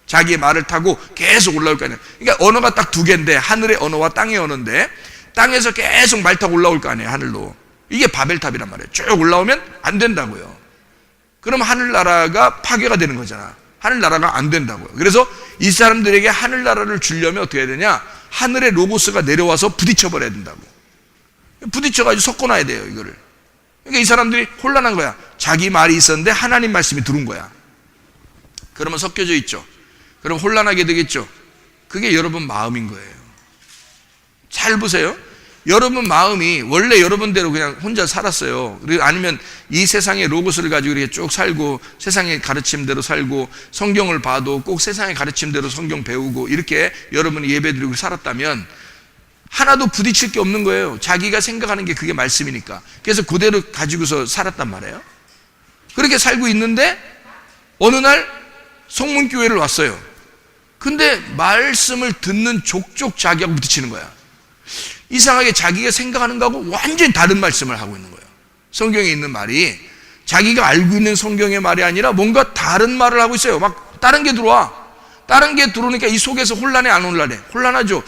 자기의 말을 타고 계속 올라올 거 아니에요. 그러니까 언어가 딱 두 개인데 하늘의 언어와 땅의 언어인데 땅에서 계속 말 타고 올라올 거 아니에요. 하늘로. 이게 바벨탑이란 말이에요. 쭉 올라오면 안 된다고요. 그럼 하늘나라가 파괴가 되는 거잖아. 하늘나라가 안 된다고요. 그래서 이 사람들에게 하늘나라를 주려면 어떻게 해야 되냐? 하늘의 로고스가 내려와서 부딪혀버려야 된다고. 부딪혀가지고 섞어놔야 돼요, 이거를. 그러니까 이 사람들이 혼란한 거야. 자기 말이 있었는데 하나님 말씀이 들어온 거야. 그러면 섞여져 있죠. 그럼 혼란하게 되겠죠. 그게 여러분 마음인 거예요. 잘 보세요. 여러분 마음이 원래 여러분대로 그냥 혼자 살았어요. 그리고 아니면 이 세상의 로고스를 가지고 이렇게 쭉 살고 세상의 가르침대로 살고 성경을 봐도 꼭 세상의 가르침대로 성경 배우고 이렇게 여러분이 예배드리고 살았다면 하나도 부딪힐 게 없는 거예요. 자기가 생각하는 게 그게 말씀이니까. 그래서 그대로 가지고서 살았단 말이에요. 그렇게 살고 있는데 어느 날 성문교회를 왔어요. 근데 말씀을 듣는 족족 자기하고 부딪히는 거야. 이상하게 자기가 생각하는 거하고 완전히 다른 말씀을 하고 있는 거예요. 성경에 있는 말이 자기가 알고 있는 성경의 말이 아니라 뭔가 다른 말을 하고 있어요. 막 다른 게 들어와. 다른 게 들어오니까 이 속에서 혼란해 안 혼란해? 혼란하죠.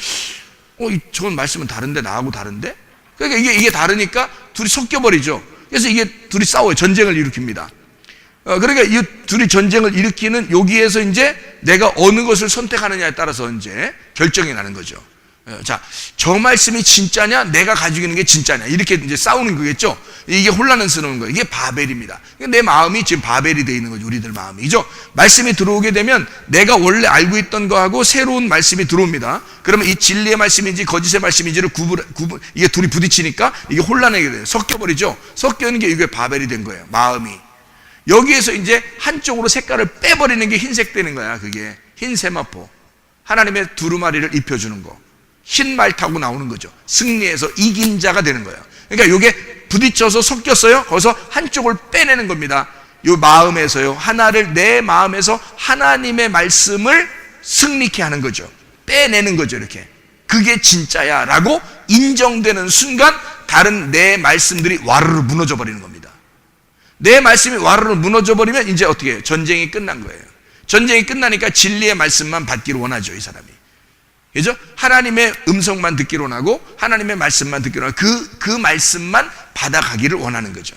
저건 말씀은 다른데 나하고 다른데? 그러니까 이게 다르니까 둘이 섞여버리죠. 그래서 이게 둘이 싸워요. 전쟁을 일으킵니다. 그러니까 이 둘이 전쟁을 일으키는 여기에서 이제 내가 어느 것을 선택하느냐에 따라서 이제 결정이 나는 거죠. 자, 저 말씀이 진짜냐? 내가 가지고 있는 게 진짜냐? 이렇게 이제 싸우는 거겠죠? 이게 혼란스러운 거예요. 이게 바벨입니다. 내 마음이 지금 바벨이 되어 있는 거죠. 우리들 마음이죠. 말씀이 들어오게 되면 내가 원래 알고 있던 거하고 새로운 말씀이 들어옵니다. 그러면 이 진리의 말씀인지 거짓의 말씀인지를 이게 둘이 부딪히니까 이게 혼란하게 돼요. 섞여버리죠? 섞여있는 게 이게 바벨이 된 거예요. 마음이. 여기에서 이제 한쪽으로 색깔을 빼버리는 게 흰색 되는 거야. 그게 흰 세마포. 하나님의 두루마리를 입혀주는 거. 흰 말 타고 나오는 거죠. 승리해서 이긴 자가 되는 거예요. 그러니까 이게 부딪혀서 섞였어요. 거기서 한쪽을 빼내는 겁니다. 이 마음에서요. 하나를 내 마음에서 하나님의 말씀을 승리케 하는 거죠. 빼내는 거죠. 이렇게. 그게 진짜야 라고 인정되는 순간 다른 내 말씀들이 와르르 무너져 버리는 겁니다. 내 말씀이 와르르 무너져 버리면 이제 어떻게 해요? 전쟁이 끝난 거예요. 전쟁이 끝나니까 진리의 말씀만 받기를 원하죠. 이 사람이. 그죠? 하나님의 음성만 듣기로 원하고 하나님의 말씀만 듣기로 원하고 그 말씀만 받아가기를 원하는 거죠.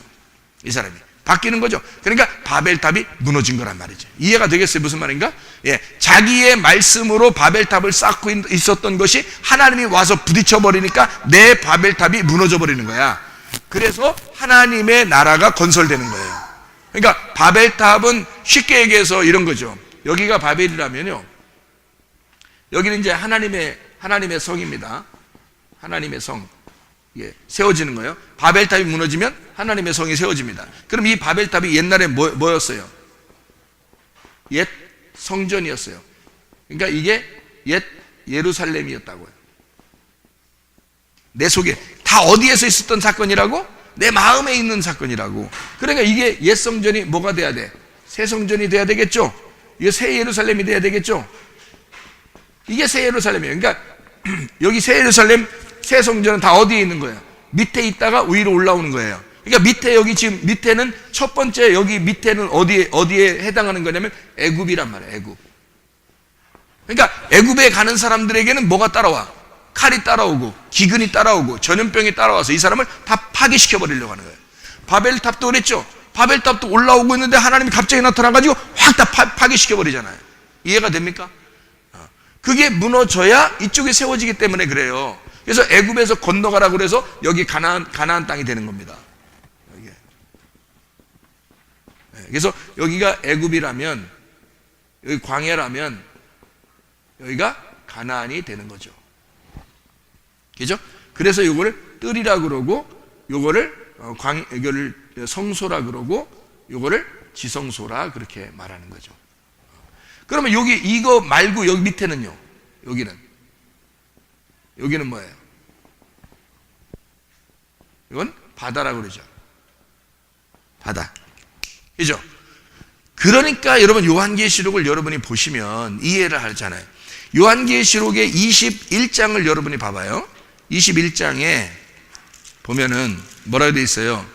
이 사람이 바뀌는 거죠. 그러니까 바벨탑이 무너진 거란 말이죠. 이해가 되겠어요? 무슨 말인가? 예, 자기의 말씀으로 바벨탑을 쌓고 있었던 것이 하나님이 와서 부딪혀 버리니까 내 바벨탑이 무너져 버리는 거야. 그래서 하나님의 나라가 건설되는 거예요. 그러니까 바벨탑은 쉽게 얘기해서 이런 거죠. 여기가 바벨이라면요, 여기는 이제 하나님의 성입니다. 하나님의 성. 예, 세워지는 거예요. 바벨탑이 무너지면 하나님의 성이 세워집니다. 그럼 이 바벨탑이 옛날에 뭐였어요? 옛 성전이었어요. 그러니까 이게 옛 예루살렘이었다고요. 내 속에 다 어디에서 있었던 사건이라고? 내 마음에 있는 사건이라고. 그러니까 이게 옛 성전이 뭐가 돼야 돼? 새 성전이 돼야 되겠죠? 이게 새 예루살렘이 돼야 되겠죠? 이게 새 예루살렘이에요. 그러니까 여기 새 예루살렘, 새 성전은 다 어디에 있는 거예요? 밑에 있다가 위로 올라오는 거예요. 그러니까 밑에 여기 지금 밑에는 첫 번째 여기 밑에는 어디에 해당하는 거냐면 애굽이란 말이에요. 애굽. 그러니까 애굽에 가는 사람들에게는 뭐가 따라와? 칼이 따라오고 기근이 따라오고 전염병이 따라와서 이 사람을 다 파괴시켜 버리려고 하는 거예요. 바벨탑도 그랬죠. 바벨탑도 올라오고 있는데 하나님이 갑자기 나타나가지고 확 다 파괴시켜 버리잖아요. 이해가 됩니까? 그게 무너져야 이쪽에 세워지기 때문에 그래요. 그래서 애굽에서 건너가라고 그래서 여기 가나안 땅이 되는 겁니다. 여기. 그래서 여기가 애굽이라면, 여기 광야라면 여기가 가나안이 되는 거죠. 그죠? 그래서 요거를 뜰이라 그러고 요거를 이거를 성소라 그러고 요거를 지성소라 그렇게 말하는 거죠. 그러면 여기 이거 말고 여기 밑에는요. 여기는 뭐예요? 이건 바다라고 그러죠. 바다. 그죠? 그러니까 여러분 요한계시록을 여러분이 보시면 이해를 하잖아요. 요한계시록의 21장을 여러분이 봐봐요. 21장에 보면은 뭐라고 되어 있어요?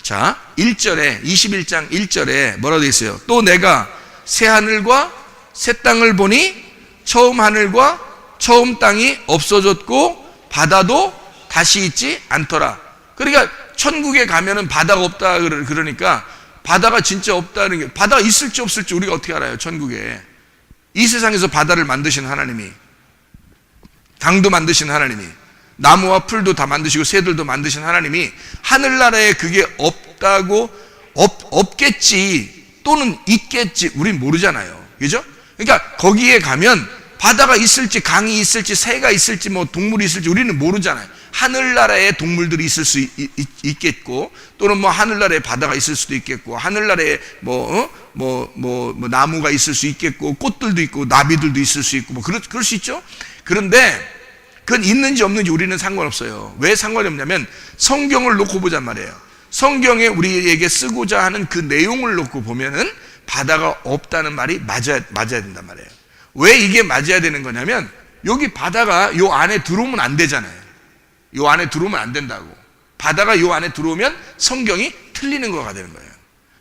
자, 1절에 21장 1절에 뭐라고 되어 있어요? 또 내가 새 하늘과 새 땅을 보니 처음 하늘과 처음 땅이 없어졌고 바다도 다시 있지 않더라. 그러니까 천국에 가면은 바다가 없다 그러니까 바다가 진짜 없다는 게, 바다가 있을지 없을지 우리가 어떻게 알아요? 천국에 이 세상에서 바다를 만드신 하나님이, 강도 만드신 하나님이, 나무와 풀도 다 만드시고 새들도 만드신 하나님이 하늘나라에 그게 없다고 없겠지 또는 있겠지 우린 모르잖아요. 그죠? 그러니까 거기에 가면 바다가 있을지 강이 있을지 새가 있을지 뭐 동물이 있을지 우리는 모르잖아요. 하늘나라에 동물들이 있을 수 있겠고 또는 뭐 하늘나라에 바다가 있을 수도 있겠고 하늘나라에 나무가 있을 수 있겠고 꽃들도 있고 나비들도 있을 수 있고 뭐 그럴 수 있죠. 그런데 그건 있는지 없는지 우리는 상관없어요. 왜 상관이 없냐면 성경을 놓고 보잔 말이에요. 성경에 우리에게 쓰고자 하는 그 내용을 놓고 보면은 바다가 없다는 말이 맞아야 된단 말이에요. 왜 이게 맞아야 되는 거냐면 여기 바다가 요 안에 들어오면 안 되잖아요. 요 안에 들어오면 안 된다고. 바다가 요 안에 들어오면 성경이 틀리는 거가 되는 거예요.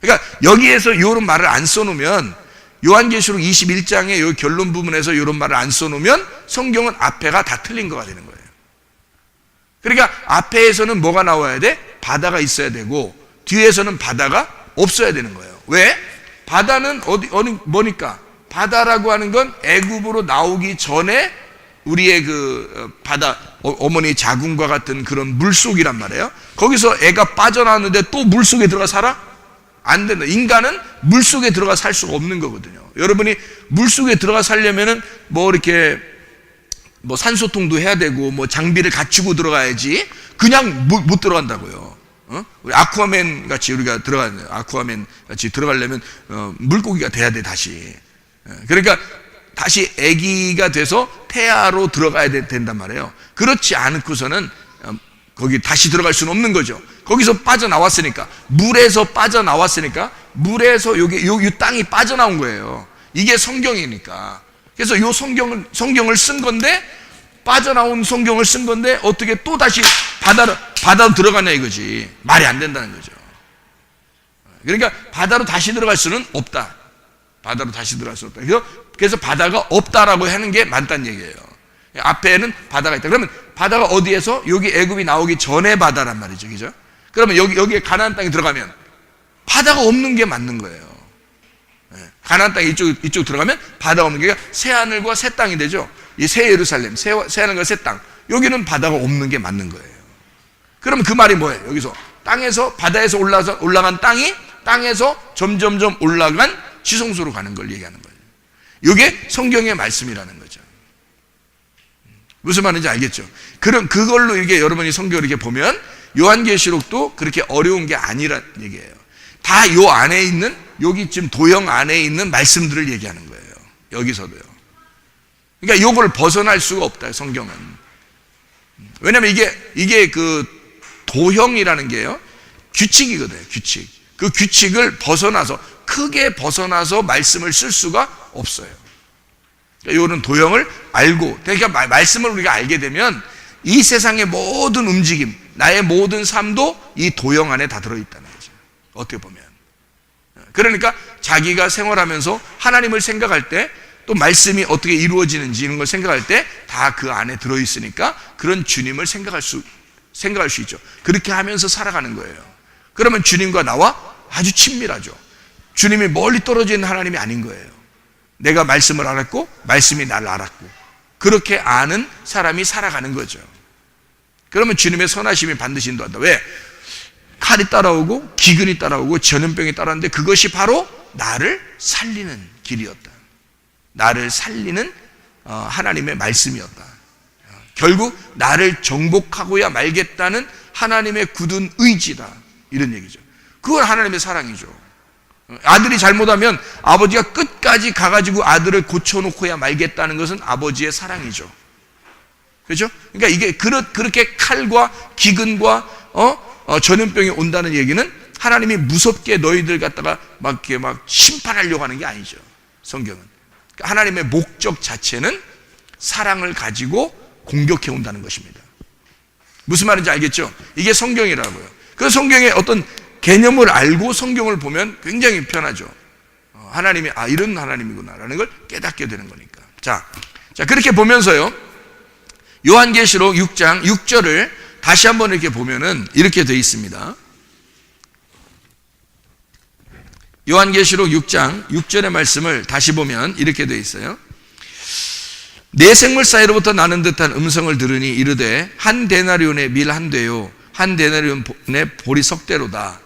그러니까 여기에서 이런 말을 안 써놓으면 요한계시록 21장의 요 결론 부분에서 이런 말을 안 써놓으면 성경은 앞에가 다 틀린 거가 되는 거예요. 그러니까 앞에서는 뭐가 나와야 돼? 바다가 있어야 되고 뒤에서는 바다가 없어야 되는 거예요. 왜? 바다는 뭐니까? 바다라고 하는 건 애굽으로 나오기 전에 우리의 그 바다 어머니 자궁과 같은 그런 물속이란 말이에요. 거기서 애가 빠져나왔는데 또 물속에 들어가 살아? 안 된다. 인간은 물속에 들어가 살 수가 없는 거거든요. 여러분이 물속에 들어가 살려면은 뭐 이렇게 뭐 산소통도 해야 되고 뭐 장비를 갖추고 들어가야지 그냥 못 들어간다고요. 우리 아쿠아맨 같이 우리가 아쿠아맨 같이 들어가려면 물고기가 돼야 돼 다시. 그러니까 다시 아기가 돼서 태아로 들어가야 된단 말이에요. 그렇지 않고서는 거기 다시 들어갈 수는 없는 거죠. 거기서 빠져나왔으니까, 물에서 빠져나왔으니까, 물에서 요 땅이 빠져나온 거예요. 이게 성경이니까. 그래서 요 성경을 쓴 건데, 빠져나온 성경을 쓴 건데, 어떻게 또 다시 바다로 들어가냐 이거지. 말이 안 된다는 거죠. 그러니까 바다로 다시 들어갈 수는 없다. 바다로 다시 들어갈 수 없다. 그래서 바다가 없다라고 하는 게 맞다는 얘기예요. 앞에는 바다가 있다. 그러면 바다가 어디에서? 여기 애굽이 나오기 전에 바다란 말이죠. 그죠? 그러면 여기에 가나안 땅에 들어가면 바다가 없는 게 맞는 거예요. 가나안 땅에 이쪽 들어가면 바다가 없는 게 새 하늘과 새 땅이 되죠. 이 새 예루살렘, 새 하늘과 새 땅. 여기는 바다가 없는 게 맞는 거예요. 그러면 그 말이 뭐예요? 여기서 땅에서 바다에서 올라간 땅이 땅에서 점점점 올라간 지성소로 가는 걸 얘기하는 거예요. 이게 성경의 말씀이라는 거죠. 무슨 말인지 알겠죠? 그럼 그걸로 이게 여러분이 성경을 이렇게 보면 요한계시록도 그렇게 어려운 게 아니란 얘기예요. 다 요 안에 있는 여기 지금 도형 안에 있는 말씀들을 얘기하는 거예요. 여기서도요. 그러니까 요걸 벗어날 수가 없다. 성경은. 왜냐면 이게 그 도형이라는 게요. 규칙이거든요. 규칙. 그 규칙을 크게 벗어나서 말씀을 쓸 수가 없어요. 이런 도형을 알고, 그러니까 말씀을 우리가 알게 되면 이 세상의 모든 움직임, 나의 모든 삶도 이 도형 안에 다 들어있다는 거죠. 어떻게 보면. 그러니까 자기가 생활하면서 하나님을 생각할 때 또 말씀이 어떻게 이루어지는지 이런 걸 생각할 때 다 그 안에 들어있으니까 그런 주님을 생각할 수 있죠. 그렇게 하면서 살아가는 거예요. 그러면 주님과 나와 아주 친밀하죠. 주님이 멀리 떨어져 있는 하나님이 아닌 거예요. 내가 말씀을 알았고 말씀이 나를 알았고 그렇게 아는 사람이 살아가는 거죠. 그러면 주님의 선하심이 반드시 인도한다. 왜? 칼이 따라오고 기근이 따라오고 전염병이 따라오는데 그것이 바로 나를 살리는 길이었다. 나를 살리는 하나님의 말씀이었다. 결국 나를 정복하고야 말겠다는 하나님의 굳은 의지다. 이런 얘기죠. 그건 하나님의 사랑이죠. 아들이 잘못하면 아버지가 끝까지 가가지고 아들을 고쳐놓고야 말겠다는 것은 아버지의 사랑이죠. 그렇죠? 그러니까 이게 그렇게 칼과 기근과 전염병이 온다는 얘기는 하나님이 무섭게 너희들 갖다가 막 심판하려고 하는 게 아니죠. 성경은 그러니까 하나님의 목적 자체는 사랑을 가지고 공격해 온다는 것입니다. 무슨 말인지 알겠죠? 이게 성경이라고요. 그 성경의 어떤 개념을 알고 성경을 보면 굉장히 편하죠. 하나님이 이런 하나님이구나라는 걸 깨닫게 되는 거니까. 자 그렇게 보면서요, 요한계시록 6장 6절을 다시 한번 이렇게 보면은 이렇게 되어 있습니다. 요한계시록 6장 6절의 말씀을 다시 보면 이렇게 되어 있어요. 내 생물 사이로부터 나는 듯한 음성을 들으니 이르되 한 데나리온의 밀 한 대요 한 데나리온의 보리 석대로다.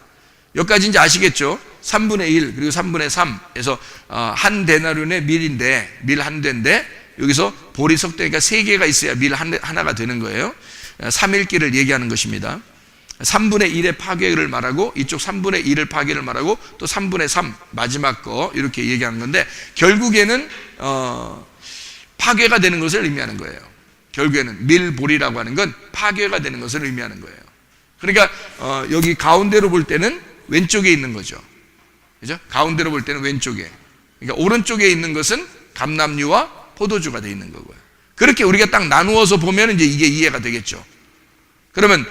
여기까지 이제 아시겠죠? 3분의 1 그리고 3분의 3에서 한 데나리온의 밀 한 대인데 여기서 보리 석대니까 3개가 있어야 밀 하나가 되는 거예요. 3일기를 얘기하는 것입니다. 3분의 1의 파괴를 말하고 이쪽 3분의 1을 파괴를 말하고 또 3분의 3 마지막 거 이렇게 얘기하는 건데 결국에는 파괴가 되는 것을 의미하는 거예요. 결국에는 밀보리라고 하는 건 파괴가 되는 것을 의미하는 거예요. 그러니까 여기 가운데로 볼 때는 왼쪽에 있는 거죠. 그죠? 가운데로 볼 때는 왼쪽에. 그러니까 오른쪽에 있는 것은 감람류와 포도주가 되어 있는 거고요. 그렇게 우리가 딱 나누어서 보면 이제 이게 이해가 되겠죠. 그러면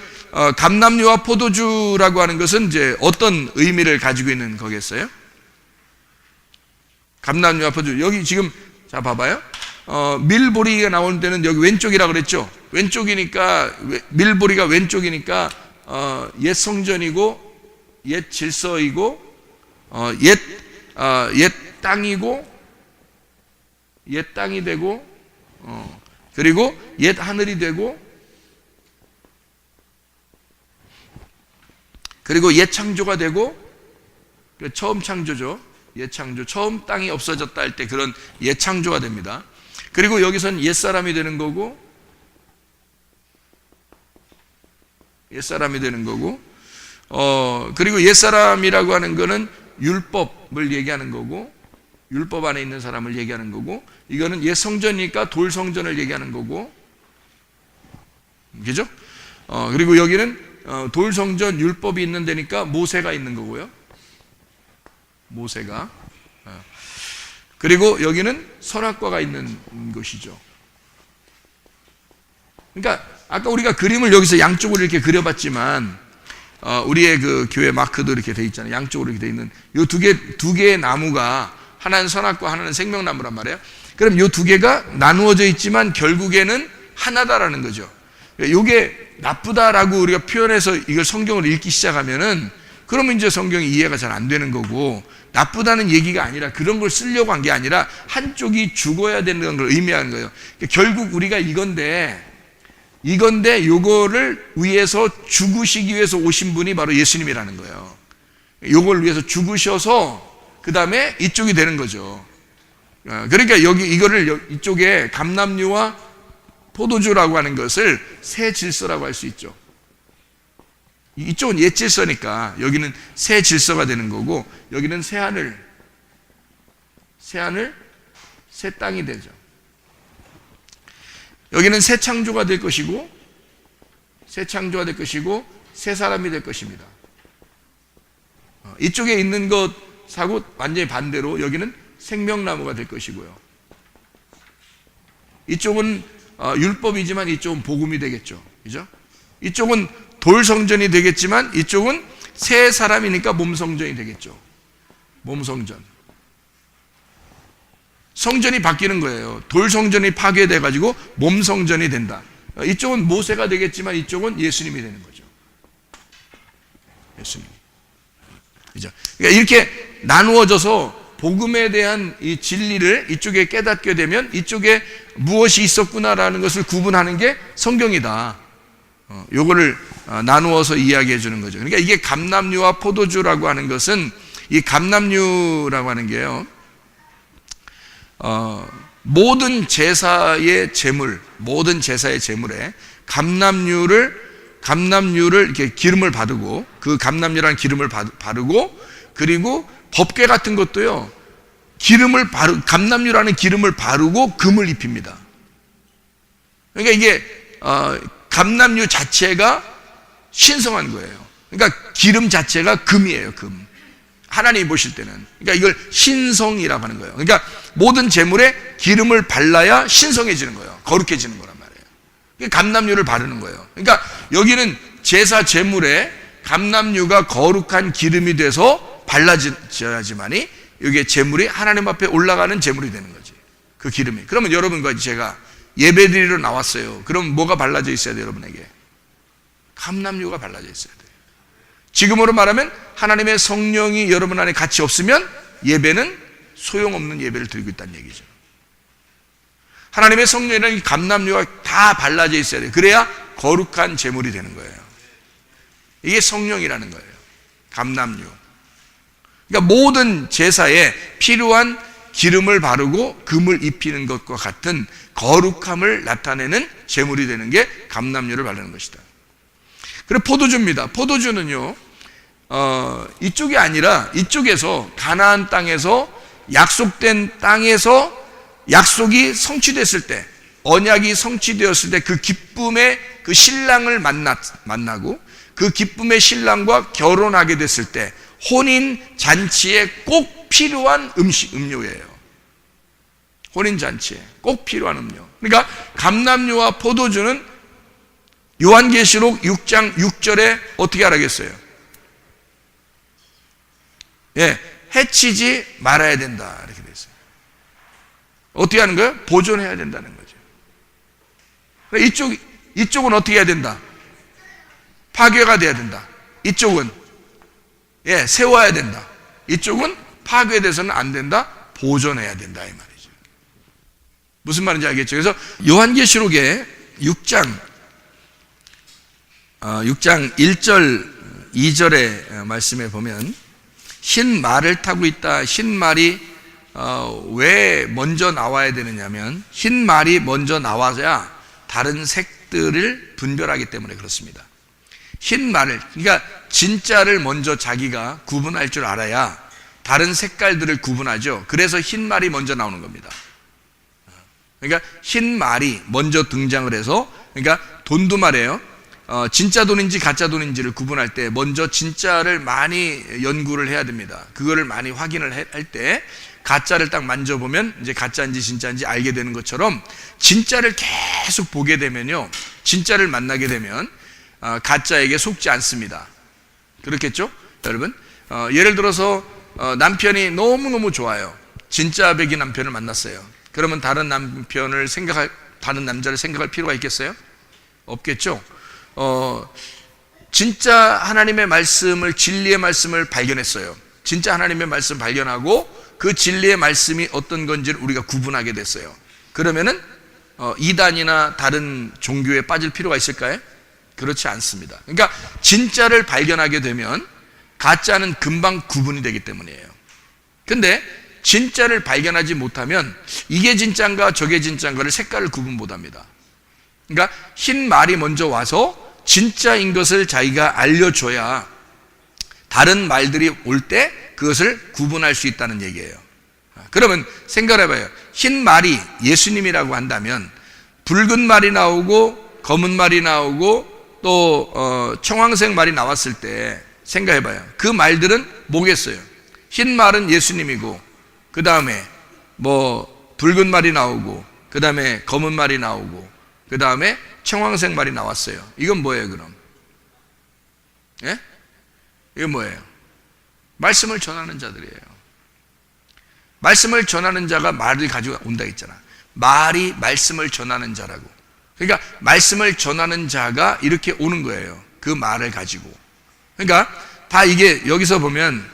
감람류와 포도주라고 하는 것은 이제 어떤 의미를 가지고 있는 거겠어요? 감람류와 포도주. 여기 지금 자 봐봐요. 밀보리가 나오는 데는 여기 왼쪽이라고 그랬죠. 왼쪽이니까 밀보리가 왼쪽이니까 옛 성전이고 옛 질서이고 옛 땅이고 옛 땅이 되고 그리고 옛 하늘이 되고 그리고 옛 창조가 되고 처음 창조죠. 옛 창조. 처음 땅이 없어졌다 할 때 그런 옛 창조가 됩니다. 그리고 여기선 옛사람이 되는 거고 그리고 옛사람이라고 하는 거는 율법을 얘기하는 거고 율법 안에 있는 사람을 얘기하는 거고 이거는 옛 성전이니까 돌 성전을 얘기하는 거고 그죠? 그리고 여기는 돌 성전 율법이 있는 데니까 모세가 있는 거고요. 모세가. 그리고 여기는 선악과가 있는 것이죠. 그러니까 아까 우리가 그림을 여기서 양쪽으로 이렇게 그려봤지만 우리의 그 교회 마크도 이렇게 돼 있잖아요. 양쪽으로 이렇게 돼 있는 이 두 개의 나무가 하나는 선악과 하나는 생명나무란 말이에요. 그럼 이 두 개가 나누어져 있지만 결국에는 하나다라는 거죠. 이게 나쁘다라고 우리가 표현해서 이걸 성경을 읽기 시작하면은 그러면 이제 성경이 이해가 잘 안 되는 거고 나쁘다는 얘기가 아니라 그런 걸 쓰려고 한 게 아니라 한쪽이 죽어야 되는 걸 의미하는 거예요. 결국 우리가 이건데 요거를 위해서 죽으시기 위해서 오신 분이 바로 예수님이라는 거예요. 요걸 위해서 죽으셔서 그 다음에 이쪽이 되는 거죠. 그러니까 이거를 이쪽에 감람류와 포도주라고 하는 것을 새 질서라고 할 수 있죠. 이쪽은 옛 질서니까 여기는 새 질서가 되는 거고 여기는 새 하늘, 새 땅이 되죠. 여기는 새 창조가 될 것이고 새 사람이 될 것입니다. 이쪽에 있는 것하고 완전히 반대로 여기는 생명나무가 될 것이고요. 이쪽은 율법이지만 이쪽은 복음이 되겠죠. 그죠? 이쪽은 돌 성전이 되겠지만 이쪽은 새 사람이니까 몸 성전이 되겠죠. 몸 성전. 성전이 바뀌는 거예요. 돌 성전이 파괴돼 가지고 몸 성전이 된다. 이쪽은 모세가 되겠지만 이쪽은 예수님이 되는 거죠. 예수님. 그죠? 그러니까 이렇게 나누어져서 복음에 대한 이 진리를 이쪽에 깨닫게 되면 이쪽에 무엇이 있었구나라는 것을 구분하는 게 성경이다. 요거를 나누어서 이야기해 주는 거죠. 그러니까 이게 감람류와 포도주라고 하는 것은 이 감람류라고 하는 게요. 모든 제사의 제물에 감람류를 감람유를 이렇게 기름을 바르고, 그 감람유라는 기름을 바르고, 그리고 법궤 같은 것도요, 감람유라는 기름을 바르고 금을 입힙니다. 그러니까 이게 감람유 자체가 신성한 거예요. 그러니까 기름 자체가 금이에요, 금. 하나님이 보실 때는. 그러니까 이걸 신성이라고 하는 거예요. 그러니까 모든 제물에 기름을 발라야 신성해지는 거예요. 거룩해지는 거란 말이에요. 감람유를 바르는 거예요. 그러니까 여기는 제사 제물에 감람유가 거룩한 기름이 돼서 발라져야지만이 이게 제물이 하나님 앞에 올라가는 제물이 되는 거지. 그 기름이. 그러면 여러분과 제가 예배드리러 나왔어요. 그럼 뭐가 발라져 있어야 돼요, 여러분에게? 감람유가 발라져 있어야 돼요. 지금으로 말하면 하나님의 성령이 여러분 안에 같이 없으면 예배는 소용없는 예배를 드리고 있다는 얘기죠. 하나님의 성령이라는 감람유가 다 발라져 있어야 돼요. 그래야 거룩한 제물이 되는 거예요. 이게 성령이라는 거예요. 감람유. 그러니까 모든 제사에 필요한 기름을 바르고 금을 입히는 것과 같은 거룩함을 나타내는 제물이 되는 게 감람유를 바르는 것이다. 그리고 포도주입니다. 포도주는요, 이쪽이 아니라 이쪽에서 가나안 땅에서 약속된 땅에서 약속이 성취됐을 때, 언약이 성취되었을 때 그 기쁨의 그 신랑을 만나고 그 기쁨의 신랑과 결혼하게 됐을 때 혼인 잔치에 꼭 필요한 음료예요. 혼인 잔치에 꼭 필요한 음료. 그러니까 감람유와 포도주는 요한계시록 6장 6절에 어떻게 하라겠어요? 예, 해치지 말아야 된다 이렇게 돼 있어요. 어떻게 하는 거예요? 보존해야 된다는 거죠. 이쪽은 어떻게 해야 된다? 파괴가 돼야 된다. 이쪽은 세워야 된다. 이쪽은 파괴돼서는 안 된다. 보존해야 된다 이 말이죠. 무슨 말인지 알겠죠? 그래서 요한계시록에 6장 1절 2절의 말씀에 보면 흰 말을 타고 있다. 흰 말이 왜 먼저 나와야 되느냐면 흰 말이 먼저 나와야 다른 색들을 분별하기 때문에 그렇습니다. 흰 말을, 그러니까 진짜를 먼저 자기가 구분할 줄 알아야 다른 색깔들을 구분하죠. 그래서 흰 말이 먼저 나오는 겁니다. 그러니까 흰 말이 먼저 등장을 해서, 그러니까 돈도 말이에요. 진짜 돈인지 가짜 돈인지를 구분할 때 먼저 진짜를 많이 연구를 해야 됩니다. 그거를 많이 확인을 할 때 가짜를 딱 만져보면 이제 가짜인지 진짜인지 알게 되는 것처럼 진짜를 계속 보게 되면요, 진짜를 만나게 되면 가짜에게 속지 않습니다. 그렇겠죠? 여러분, 예를 들어서 남편이 너무너무 좋아요. 진짜 배기 남편을 만났어요. 그러면 다른 남자를 생각할 필요가 있겠어요? 없겠죠? 진짜 하나님의 말씀을, 진리의 말씀을 발견했어요. 진짜 하나님의 말씀을 발견하고 그 진리의 말씀이 어떤 건지를 우리가 구분하게 됐어요. 그러면은 이단이나 다른 종교에 빠질 필요가 있을까요? 그렇지 않습니다. 그러니까 진짜를 발견하게 되면 가짜는 금방 구분이 되기 때문이에요. 근데 진짜를 발견하지 못하면 이게 진짜인가 저게 진짜인가를 색깔을 구분 못합니다. 그러니까 흰 말이 먼저 와서 진짜인 것을 자기가 알려줘야 다른 말들이 올 때 그것을 구분할 수 있다는 얘기예요. 그러면 생각해봐요. 흰 말이 예수님이라고 한다면 붉은 말이 나오고 검은 말이 나오고 또 청황색 말이 나왔을 때 생각해봐요. 그 말들은 뭐겠어요? 흰 말은 예수님이고, 그 다음에 뭐 붉은 말이 나오고, 그 다음에 검은 말이 나오고, 그 다음에 청황색 말이 나왔어요. 이건 뭐예요, 그럼? 예? 이건 뭐예요? 말씀을 전하는 자들이에요. 말씀을 전하는 자가 말을 가지고 온다 했잖아. 말이 말씀을 전하는 자라고. 그러니까 말씀을 전하는 자가 이렇게 오는 거예요. 그 말을 가지고. 그러니까 다 이게 여기서 보면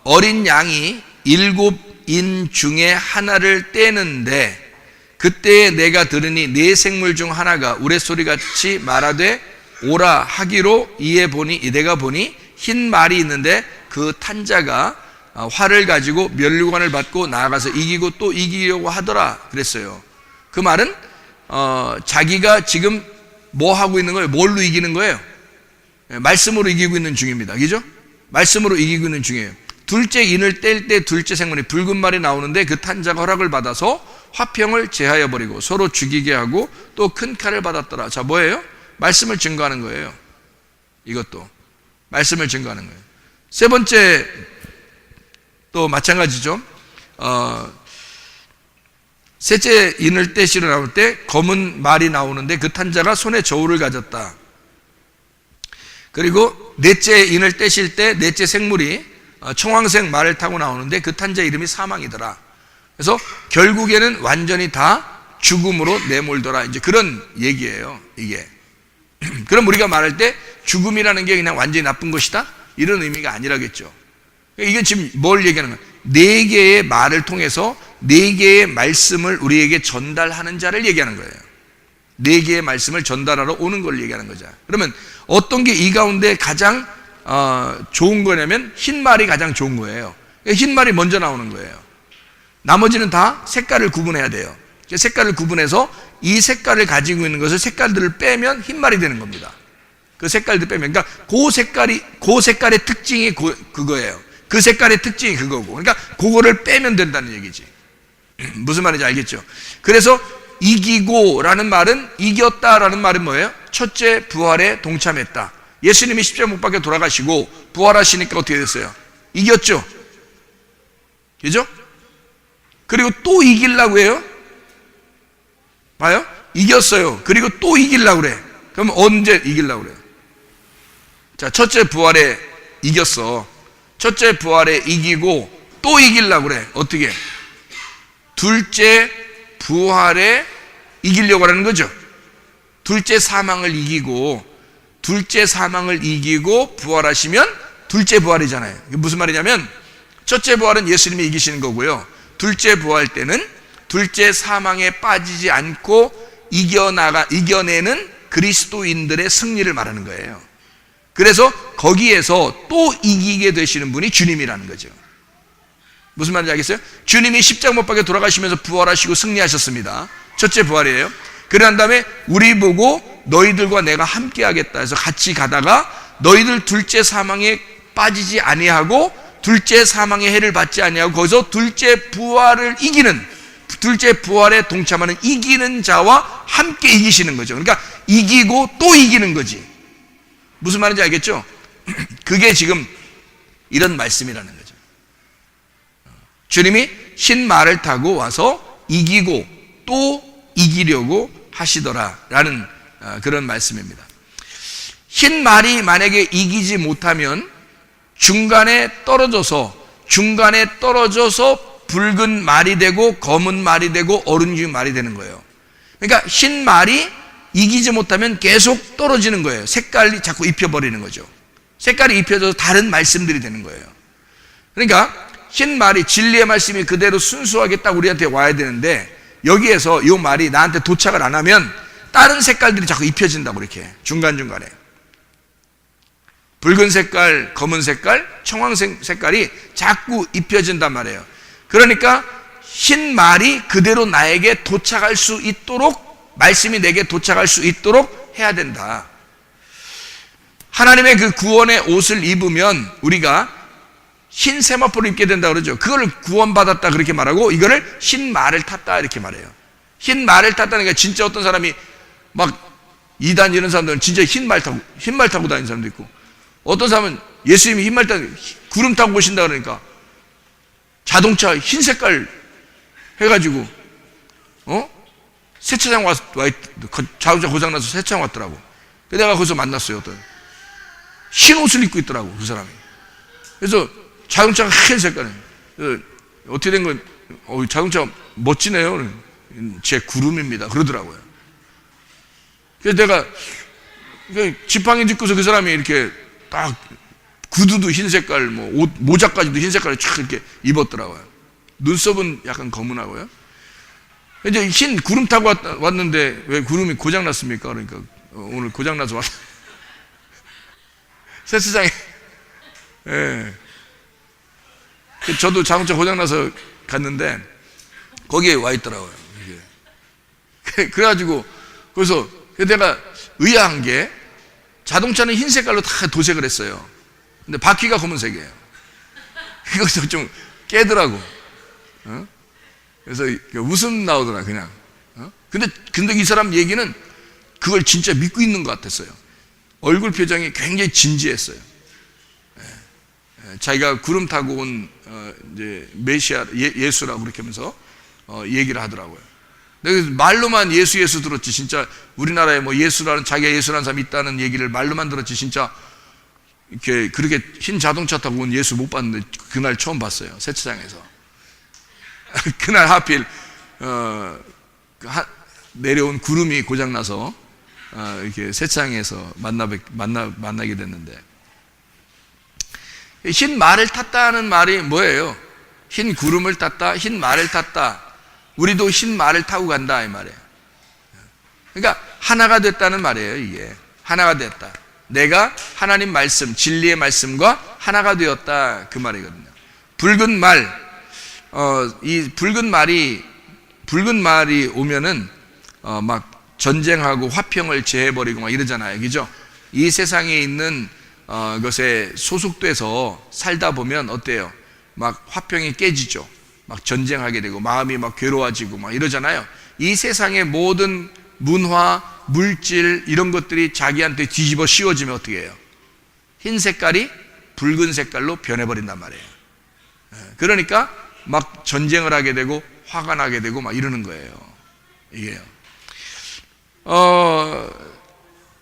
어린 양이 7인 중에 하나를 떼는데 그때에 내가 들으니 네 생물 중 하나가 우레소리같이 말하되 오라 하기로 이에 보니 내가 보니 흰 말이 있는데 그 탄 자가 활을 가지고 면류관을 받고 나아가서 이기고 또 이기려고 하더라 그랬어요. 그 말은 자기가 지금 뭐 하고 있는 거예요? 뭘로 이기는 거예요? 말씀으로 이기고 있는 중입니다. 그죠? 말씀으로 이기고 있는 중이에요. 둘째 인을 뗄 때 둘째 생물이 붉은 말이 나오는데 그 탄자가 허락을 받아서 화평을 제하여 버리고 서로 죽이게 하고 또 큰 칼을 받았더라. 자, 뭐예요? 말씀을 증거하는 거예요. 이것도 말씀을 증거하는 거예요. 세 번째 또 마찬가지죠. 셋째 인을 떼시러 나올 때 검은 말이 나오는데 그 탄자가 손에 저울을 가졌다. 그리고 넷째 인을 떼실 때 넷째 생물이 청황색 말을 타고 나오는데 그 탄자 이름이 사망이더라. 그래서 결국에는 완전히 다 죽음으로 내몰더라. 이제 그런 얘기예요, 이게. 그럼 우리가 말할 때 죽음이라는 게 그냥 완전히 나쁜 것이다? 이런 의미가 아니라겠죠. 이게 지금 뭘 얘기하는 거야? 네 개의 말을 통해서 네 개의 말씀을 우리에게 전달하는 자를 얘기하는 거예요. 네 개의 말씀을 전달하러 오는 걸 얘기하는 거죠. 그러면 어떤 게 이 가운데 가장 좋은 거냐면 흰 말이 가장 좋은 거예요. 흰 말이 먼저 나오는 거예요. 나머지는 다 색깔을 구분해야 돼요. 색깔을 구분해서 이 색깔을 가지고 있는 것을 색깔들을 빼면 흰 말이 되는 겁니다. 그 색깔들 빼면, 그러니까 그 색깔의 특징이 그거예요. 그 색깔의 특징이 그거고, 그러니까 그거를 빼면 된다는 얘기지. 무슨 말인지 알겠죠? 그래서 이기고라는 말은, 이겼다라는 말은 뭐예요? 첫째 부활에 동참했다. 예수님이 십자가 못 박혀 돌아가시고 부활하시니까 어떻게 됐어요? 이겼죠? 그죠? 그리고 또 이기려고 해요? 봐요? 이겼어요. 그리고 또 이기려고 그래. 그럼 언제 이기려고 그래요? 자, 첫째 부활에 이겼어. 첫째 부활에 이기고 또 이기려고 그래. 어떻게? 둘째 부활에 이기려고 하는 거죠. 둘째 사망을 이기고, 둘째 사망을 이기고 부활하시면 둘째 부활이잖아요. 이게 무슨 말이냐면, 첫째 부활은 예수님이 이기시는 거고요. 둘째 부활 때는 둘째 사망에 빠지지 않고 이겨내는 그리스도인들의 승리를 말하는 거예요. 그래서 거기에서 또 이기게 되시는 분이 주님이라는 거죠. 무슨 말인지 알겠어요? 주님이 십자가 못 박혀 돌아가시면서 부활하시고 승리하셨습니다. 첫째 부활이에요. 그런 다음에 우리 보고 너희들과 내가 함께 하겠다 해서 같이 가다가 너희들 둘째 사망에 빠지지 아니하고 둘째 사망의 해를 받지 아니하고 거기서 둘째 부활을 이기는, 둘째 부활에 동참하는 이기는 자와 함께 이기시는 거죠. 그러니까 이기고 또 이기는 거지. 무슨 말인지 알겠죠? 그게 지금 이런 말씀이라는 거죠. 주님이 흰 말을 타고 와서 이기고 또 이기려고 하시더라라는 그런 말씀입니다. 흰 말이 만약에 이기지 못하면 중간에 떨어져서 붉은 말이 되고 검은 말이 되고 어른진 말이 되는 거예요. 그러니까 흰 말이 이기지 못하면 계속 떨어지는 거예요. 색깔이 자꾸 입혀버리는 거죠. 색깔이 입혀져서 다른 말씀들이 되는 거예요. 그러니까 흰 말이, 진리의 말씀이 그대로 순수하게 딱 우리한테 와야 되는데 여기에서 이 말이 나한테 도착을 안 하면 다른 색깔들이 자꾸 입혀진다고, 이렇게 중간중간에 붉은 색깔, 검은 색깔, 청황색 색깔이 자꾸 입혀진단 말이에요. 그러니까 흰 말이 그대로 나에게 도착할 수 있도록, 말씀이 내게 도착할 수 있도록 해야 된다. 하나님의 그 구원의 옷을 입으면 우리가 흰 세마포를 입게 된다 그러죠. 그걸 구원받았다 그렇게 말하고, 이거를 흰 말을 탔다 이렇게 말해요. 흰 말을 탔다는 게, 진짜 어떤 사람이 막 이단 이런 사람들은 진짜 흰 말 타고 다니는 사람도 있고, 어떤 사람은 예수님이 흰 말 타고 구름 타고 오신다 그러니까 자동차 흰 색깔 해가지고 세차장 자동차 고장나서 세차장 왔더라고. 내가 거기서 만났어요. 어떤 흰 옷을 입고 있더라고, 그 사람이. 그래서 자동차가 흰 색깔이에요. 어떻게 된 거예요? 자동차 멋지네요. 제 구름입니다 그러더라고요. 그래서 내가 지팡이 짚고서 그 사람이 이렇게 딱 구두도 흰 색깔, 옷, 모자까지도 흰 색깔을 쫙 이렇게 입었더라고요. 눈썹은 약간 검은하고요. 이제 흰 구름 타고 왔는데 왜 구름이 고장났습니까? 그러니까 오늘 고장나서 왔다. 세차장에. 예. 저도 자동차 고장나서 갔는데 거기에 와 있더라고요. 그래가지고 거기서 그래서 내가 의아한 게 자동차는 흰 색깔로 다 도색을 했어요. 근데 바퀴가 검은색이에요. 이것도 좀 깨더라고. 그래서 웃음 나오더라 그냥. 근데 이 사람 얘기는 그걸 진짜 믿고 있는 것 같았어요. 얼굴 표정이 굉장히 진지했어요. 자기가 구름 타고 온 이제 메시아 예수라고 그렇게 하면서 얘기를 하더라고요. 근데 말로만 예수 들었지 진짜 우리나라에 뭐 예수라는 자기가 예수라는 사람이 있다는 얘기를 말로만 들었지 진짜 이렇게 그렇게 흰 자동차 타고 온 예수 못 봤는데 그날 처음 봤어요. 세차장에서. 그날 하필 내려온 구름이 고장나서 이렇게 세차장에서 만나게 됐는데, 흰 말을 탔다는 말이 뭐예요? 흰 구름을 탔다, 흰 말을 탔다. 우리도 흰 말을 타고 간다 이 말이에요. 그러니까 하나가 됐다는 말이에요. 이게 하나가 됐다. 내가 하나님 말씀, 진리의 말씀과 하나가 되었다 그 말이거든요. 붉은 말, 이 붉은 말이 오면은 막 전쟁하고 화평을 제해버리고 막 이러잖아요. 그죠? 이 세상에 있는 것에 소속돼서 살다 보면 어때요? 막 화평이 깨지죠. 막 전쟁하게 되고 마음이 막 괴로워지고 막 이러잖아요. 이 세상의 모든 문화, 물질 이런 것들이 자기한테 뒤집어 씌워지면 어떻게 해요? 흰 색깔이 붉은 색깔로 변해버린단 말이에요. 그러니까 막 전쟁을 하게 되고 화가 나게 되고 막 이러는 거예요. 이게요.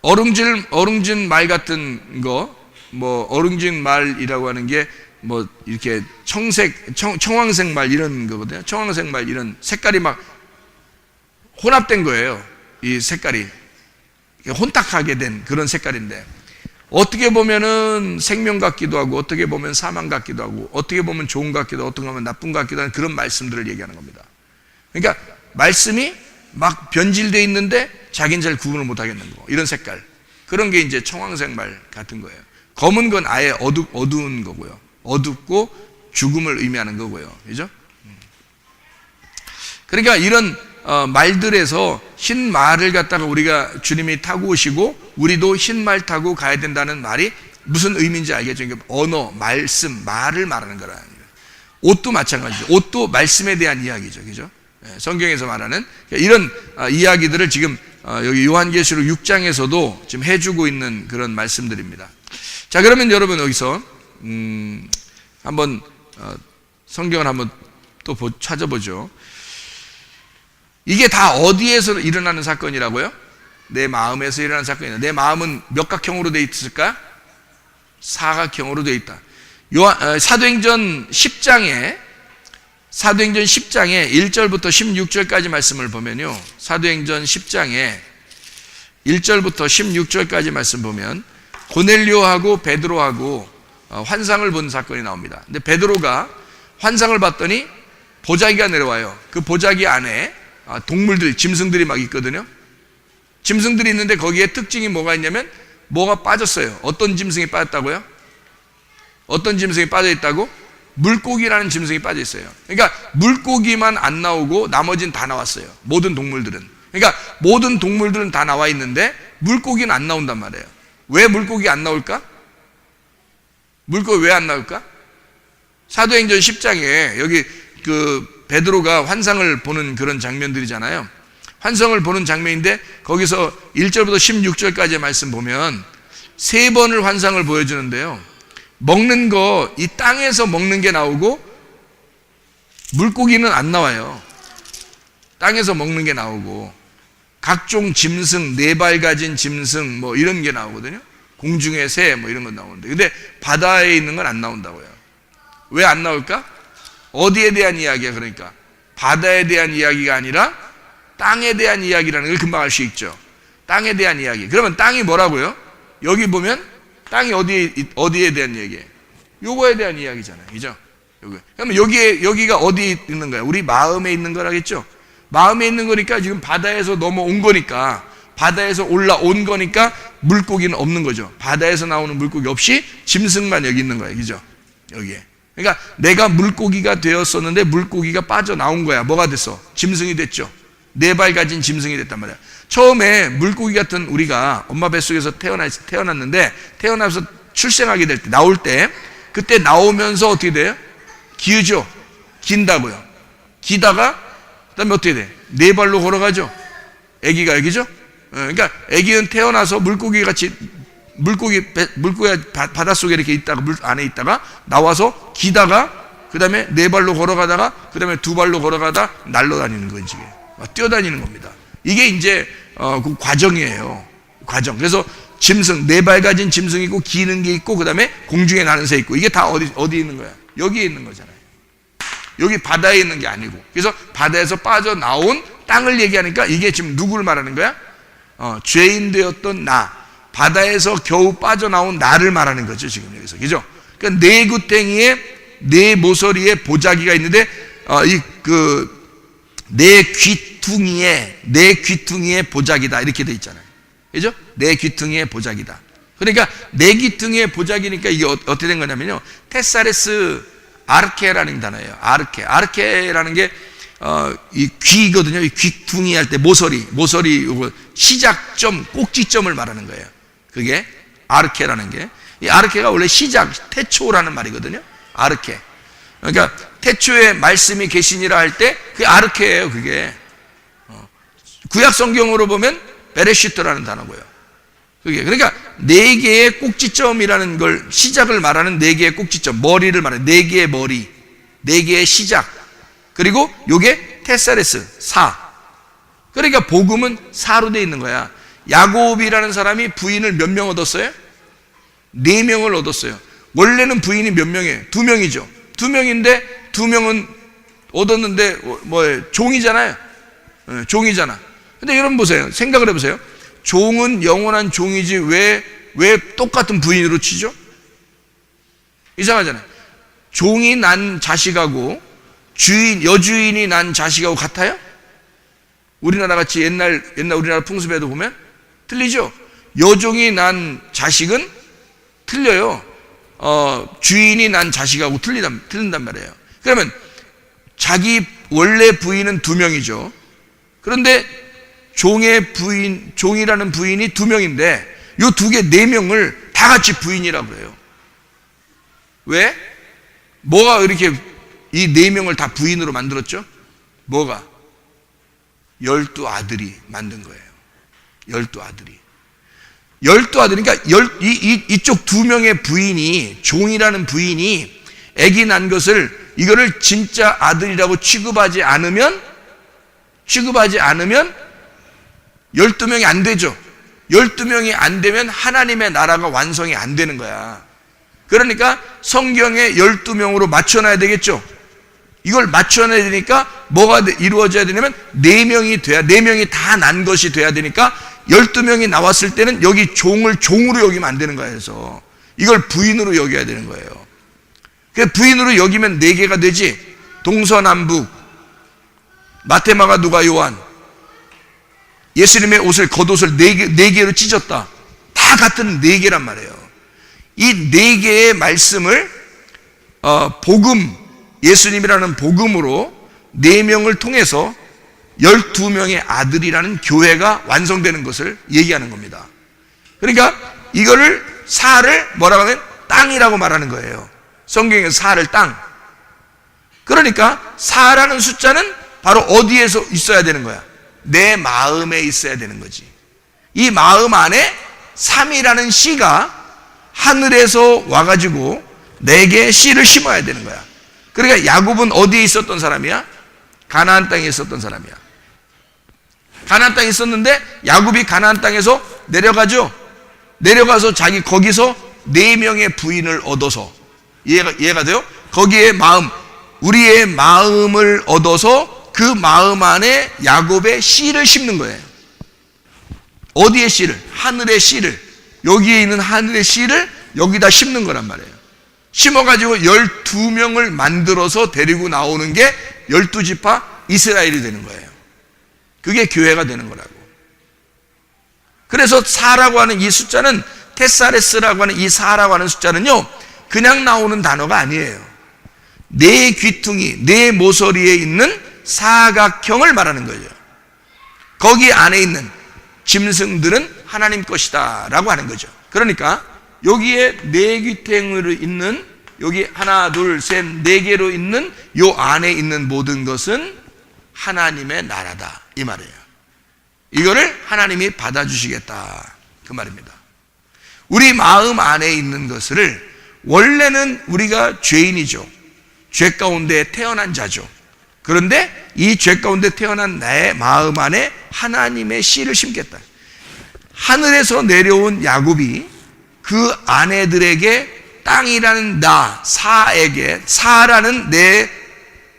어룽진 말 같은 거, 뭐 어룽진 말이라고 하는 게 뭐 이렇게 청황색 말 이런 거거든요. 청황색 말 이런 색깔이 막 혼합된 거예요. 이 색깔이 혼탁하게 된 그런 색깔인데, 어떻게 보면은 생명 같기도 하고 어떻게 보면 사망 같기도 하고 어떻게 보면 좋은 것 같기도 하고 어떻게 보면 나쁜 것 같기도 하는 그런 말씀들을 얘기하는 겁니다. 그러니까 말씀이 막 변질되어 있는데 자기는 잘 구분을 못 하겠는 거, 이런 색깔, 그런 게 이제 청황색 말 같은 거예요. 검은 건 아예 어두운 거고요. 어둡고 죽음을 의미하는 거고요. 그죠? 그러니까 이런 말들에서 흰 말을 갖다가 우리가 주님이 타고 오시고 우리도 흰 말 타고 가야 된다는 말이 무슨 의미인지 알겠죠? 그러니까 언어, 말씀, 말을 말하는 거라. 옷도 마찬가지죠. 옷도 말씀에 대한 이야기죠. 그죠? 성경에서 말하는 이런 이야기들을 지금 여기 요한계시록 6장에서도 지금 해주고 있는 그런 말씀들입니다. 자, 그러면 여러분 여기서 한번 성경을 한번 또 찾아보죠. 이게 다 어디에서 일어나는 사건이라고요? 내 마음에서 일어나는 사건이다. 내 마음은 몇 각형으로 되어 있을까? 사각형으로 되어 있다. 사도행전 10장에 1절부터 16절까지 말씀을 보면요, 사도행전 10장에 1절부터 16절까지 말씀 보면 고넬료하고 베드로하고 환상을 본 사건이 나옵니다. 근데 베드로가 환상을 봤더니 보자기가 내려와요. 그 보자기 안에 동물들, 짐승들이 막 있거든요. 짐승들이 있는데 거기에 특징이 뭐가 있냐면 뭐가 빠졌어요. 어떤 짐승이 빠졌다고요? 어떤 짐승이 빠져 있다고? 물고기라는 짐승이 빠져 있어요. 그러니까 물고기만 안 나오고 나머지는 다 나왔어요. 모든 동물들은. 그러니까 모든 동물들은 다 나와 있는데 물고기는 안 나온단 말이에요. 왜 물고기 안 나올까? 물고기 왜 안 나올까? 사도행전 10장에 여기 그 베드로가 환상을 보는 그런 장면들이잖아요. 환상을 보는 장면인데 거기서 1절부터 16절까지의 말씀 보면 3번을 환상을 보여주는데요. 먹는 거, 이 땅에서 먹는 게 나오고 물고기는 안 나와요. 땅에서 먹는 게 나오고 각종 짐승, 4발 가진 짐승 뭐 이런 게 나오거든요. 공중의 새 뭐 이런 건 나오는데, 근데 바다에 있는 건 안 나온다고요. 왜 안 나올까? 어디에 대한 이야기야? 그러니까 바다에 대한 이야기가 아니라 땅에 대한 이야기라는 걸 금방 알 수 있죠. 땅에 대한 이야기. 그러면 땅이 뭐라고요? 여기 보면 땅이 어디에 대한 얘기예요? 요거에 대한 이야기잖아요. 그죠? 그러면 여기가 어디에 있는 거예요? 우리 마음에 있는 거라겠죠? 마음에 있는 거니까 지금 바다에서 넘어온 거니까, 바다에서 올라온 거니까 물고기는 없는 거죠. 바다에서 나오는 물고기 없이 짐승만 여기 있는 거예요. 그죠? 여기에. 그러니까 내가 물고기가 되었었는데 물고기가 빠져나온 거야. 뭐가 됐어? 짐승이 됐죠. 4발 가진 짐승이 됐단 말이야. 처음에 물고기 같은 우리가 엄마 뱃속에서 태어났는데 태어나서 출생하게 될 때, 나올 때, 그때 나오면서 어떻게 돼요? 기우죠. 긴다고요. 기다가 그다음에 어떻게 돼? 네 발로 걸어가죠. 아기가 아기죠. 그러니까 아기는 태어나서 물고기 같이 물고기가 바닷속에 이렇게 있다가 물 안에 있다가 나와서 기다가 그다음에 네 발로 걸어가다가 그다음에 두 발로 걸어가다 날아다니는 거지. 뛰어다니는 겁니다. 이게 이제 그 과정이에요. 과정. 그래서 짐승, 네 발 가진 짐승이 있고 기는 게 있고 그다음에 공중에 나는 새 있고 이게 다 어디 있는 거야? 여기에 있는 거잖아요. 여기 바다에 있는 게 아니고. 그래서 바다에서 빠져나온 땅을 얘기하니까 이게 지금 누구를 말하는 거야? 죄인 되었던 나, 바다에서 겨우 빠져나온 나를 말하는 거죠, 지금 여기서. 그죠? 그러니까 네 구덩이에 네 모서리에 보자기가 있는데 네 귀퉁이에 보자기다 이렇게 돼 있잖아요. 그죠? 네 귀퉁이에 보자기다. 그러니까 네 귀퉁이에 보자기니까 이게 어떻게 된 거냐면요. 테사레스 아르케라는 단어예요. 아르케라는 게 이 귀거든요. 이 귀퉁이 할 때 모서리 시작점, 꼭지점을 말하는 거예요. 그게 아르케라는 게. 이 아르케가 원래 시작, 태초라는 말이거든요. 아르케. 그러니까 태초에 말씀이 계시니라 할 때 그게 아르케예요. 그게 구약 성경으로 보면 베레시트라는 단어고요. 그게 그러니까 네 개의 꼭지점이라는 걸 시작을 말하는 네 개의 꼭지점, 머리를 말하는 네 개의 머리, 네 개의 시작. 그리고 요게 테사레스 사. 그러니까 복음은 사로 돼 있는 거야. 야곱이라는 사람이 부인을 몇 명 얻었어요? 4명을 얻었어요. 원래는 부인이 몇 명이에요? 2명이죠. 2명인데 2명은 얻었는데 종이잖아요. 종이잖아. 근데 여러분 보세요. 생각을 해보세요. 종은 영원한 종이지 왜 똑같은 부인으로 치죠? 이상하잖아요. 종이 난 자식하고 여주인이 난 자식하고 같아요? 우리나라 같이 옛날 우리나라 풍습에도 보면 틀리죠? 여종이 난 자식은 틀려요. 주인이 난 자식하고 틀린단 말이에요. 그러면 자기 원래 부인은 2명이죠. 그런데 종이라는 부인이 2명인데 요 4명을 다 같이 부인이라고 해요. 왜? 뭐가 이렇게 이 4명을 다 부인으로 만들었죠? 뭐가? 12아들이 만든 거예요. 12아들이. 12아들, 그러니까 이쪽 2명의 부인이, 종이라는 부인이 아기 난 것을 이거를 진짜 아들이라고 취급하지 않으면 12명이 안 되죠. 12명이 안 되면 하나님의 나라가 완성이 안 되는 거야. 그러니까 성경에 12명으로 맞춰놔야 되겠죠. 이걸 맞춰놔야 되니까 뭐가 이루어져야 되냐면 4명이 다 난 것이 돼야 되니까 12명이 나왔을 때는 여기 종을 종으로 여기면 안 되는 거예요. 그래서 이걸 부인으로 여겨야 되는 거예요. 그 부인으로 여기면 4개가 되지. 동서남북, 마태마가 누가 요한, 예수님의 옷을 겉옷을 4개로 찢었다. 다 같은 4개란 말이에요. 이 4개의 말씀을 복음, 예수님이라는 복음으로 4명을 통해서 12명의 아들이라는 교회가 완성되는 것을 얘기하는 겁니다. 그러니까 이거를 사를 뭐라고 하면 땅이라고 말하는 거예요. 성경에서 사를 땅. 그러니까 사라는 숫자는 바로 어디에서 있어야 되는 거야? 내 마음에 있어야 되는 거지. 이 마음 안에 3이라는 씨가 하늘에서 와가지고 내게 씨를 심어야 되는 거야. 그러니까 야곱은 어디에 있었던 사람이야? 가나안 땅에 있었던 사람이야. 가나안 땅에 있었는데 야곱이 가나안 땅에서 내려가죠. 내려가서 자기 거기서 4명의 부인을 얻어서 이해가 돼요? 거기에 우리의 마음을 얻어서 그 마음 안에 야곱의 씨를 심는 거예요. 어디에 씨를? 하늘의 씨를. 여기에 있는 하늘의 씨를 여기다 심는 거란 말이에요. 심어가지고 12명을 만들어서 데리고 나오는 게 12지파 이스라엘이 되는 거예요. 그게 교회가 되는 거라고. 그래서 4라고 하는 이 숫자는, 테사레스라고 하는 이 4라고 하는 숫자는요, 그냥 나오는 단어가 아니에요. 네 귀퉁이, 네 모서리에 있는 사각형을 말하는 거죠. 거기 안에 있는 짐승들은 하나님 것이다 라고 하는 거죠. 그러니까 여기에 네 귀퉁이로 있는, 여기 하나 둘 셋 네 개로 있는 요 안에 있는 모든 것은 하나님의 나라다 이 말이에요. 이거를 하나님이 받아주시겠다 그 말입니다. 우리 마음 안에 있는 것을, 원래는 우리가 죄인이죠. 죄 가운데 태어난 자죠. 그런데 이 죄 가운데 태어난 나의 마음 안에 하나님의 씨를 심겠다. 하늘에서 내려온 야곱이 그 아내들에게 땅이라는 사라는 내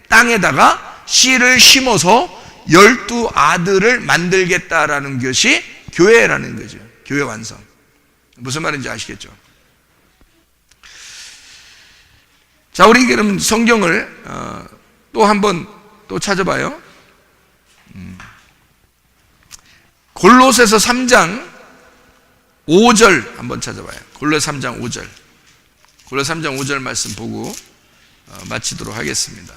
땅에다가 씨를 심어서 12아들을 만들겠다라는 것이 교회라는 거죠. 교회 완성. 무슨 말인지 아시겠죠? 자, 우리 그럼 성경을 또 한번 또 찾아봐요. 골로새서 3장 5절 한번 찾아봐요. 골로새 3장 5절. 골로새 3장 5절 말씀 보고 마치도록 하겠습니다.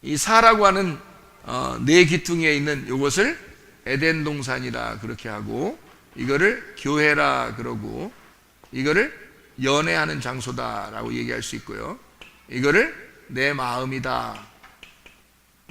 이 사라고 하는 네 귀퉁이에 있는 이것을 에덴 동산이라 그렇게 하고, 이거를 교회라 그러고, 이거를 연애하는 장소다라고 얘기할 수 있고요. 이거를 내 마음이다.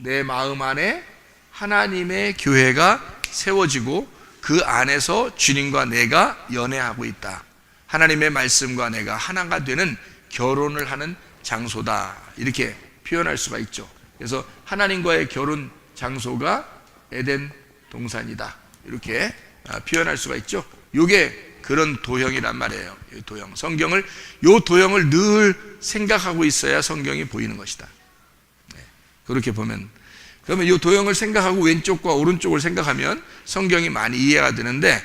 내 마음 안에 하나님의 교회가 세워지고 그 안에서 주님과 내가 연애하고 있다. 하나님의 말씀과 내가 하나가 되는 결혼을 하는 장소다. 이렇게 표현할 수가 있죠. 그래서 하나님과의 결혼 장소가 에덴 동산이다. 이렇게 표현할 수가 있죠. 이게 그런 도형이란 말이에요. 도형. 성경을, 요 도형을 늘 생각하고 있어야 성경이 보이는 것이다. 네. 그렇게 보면, 그러면 이 도형을 생각하고 왼쪽과 오른쪽을 생각하면 성경이 많이 이해가 되는데,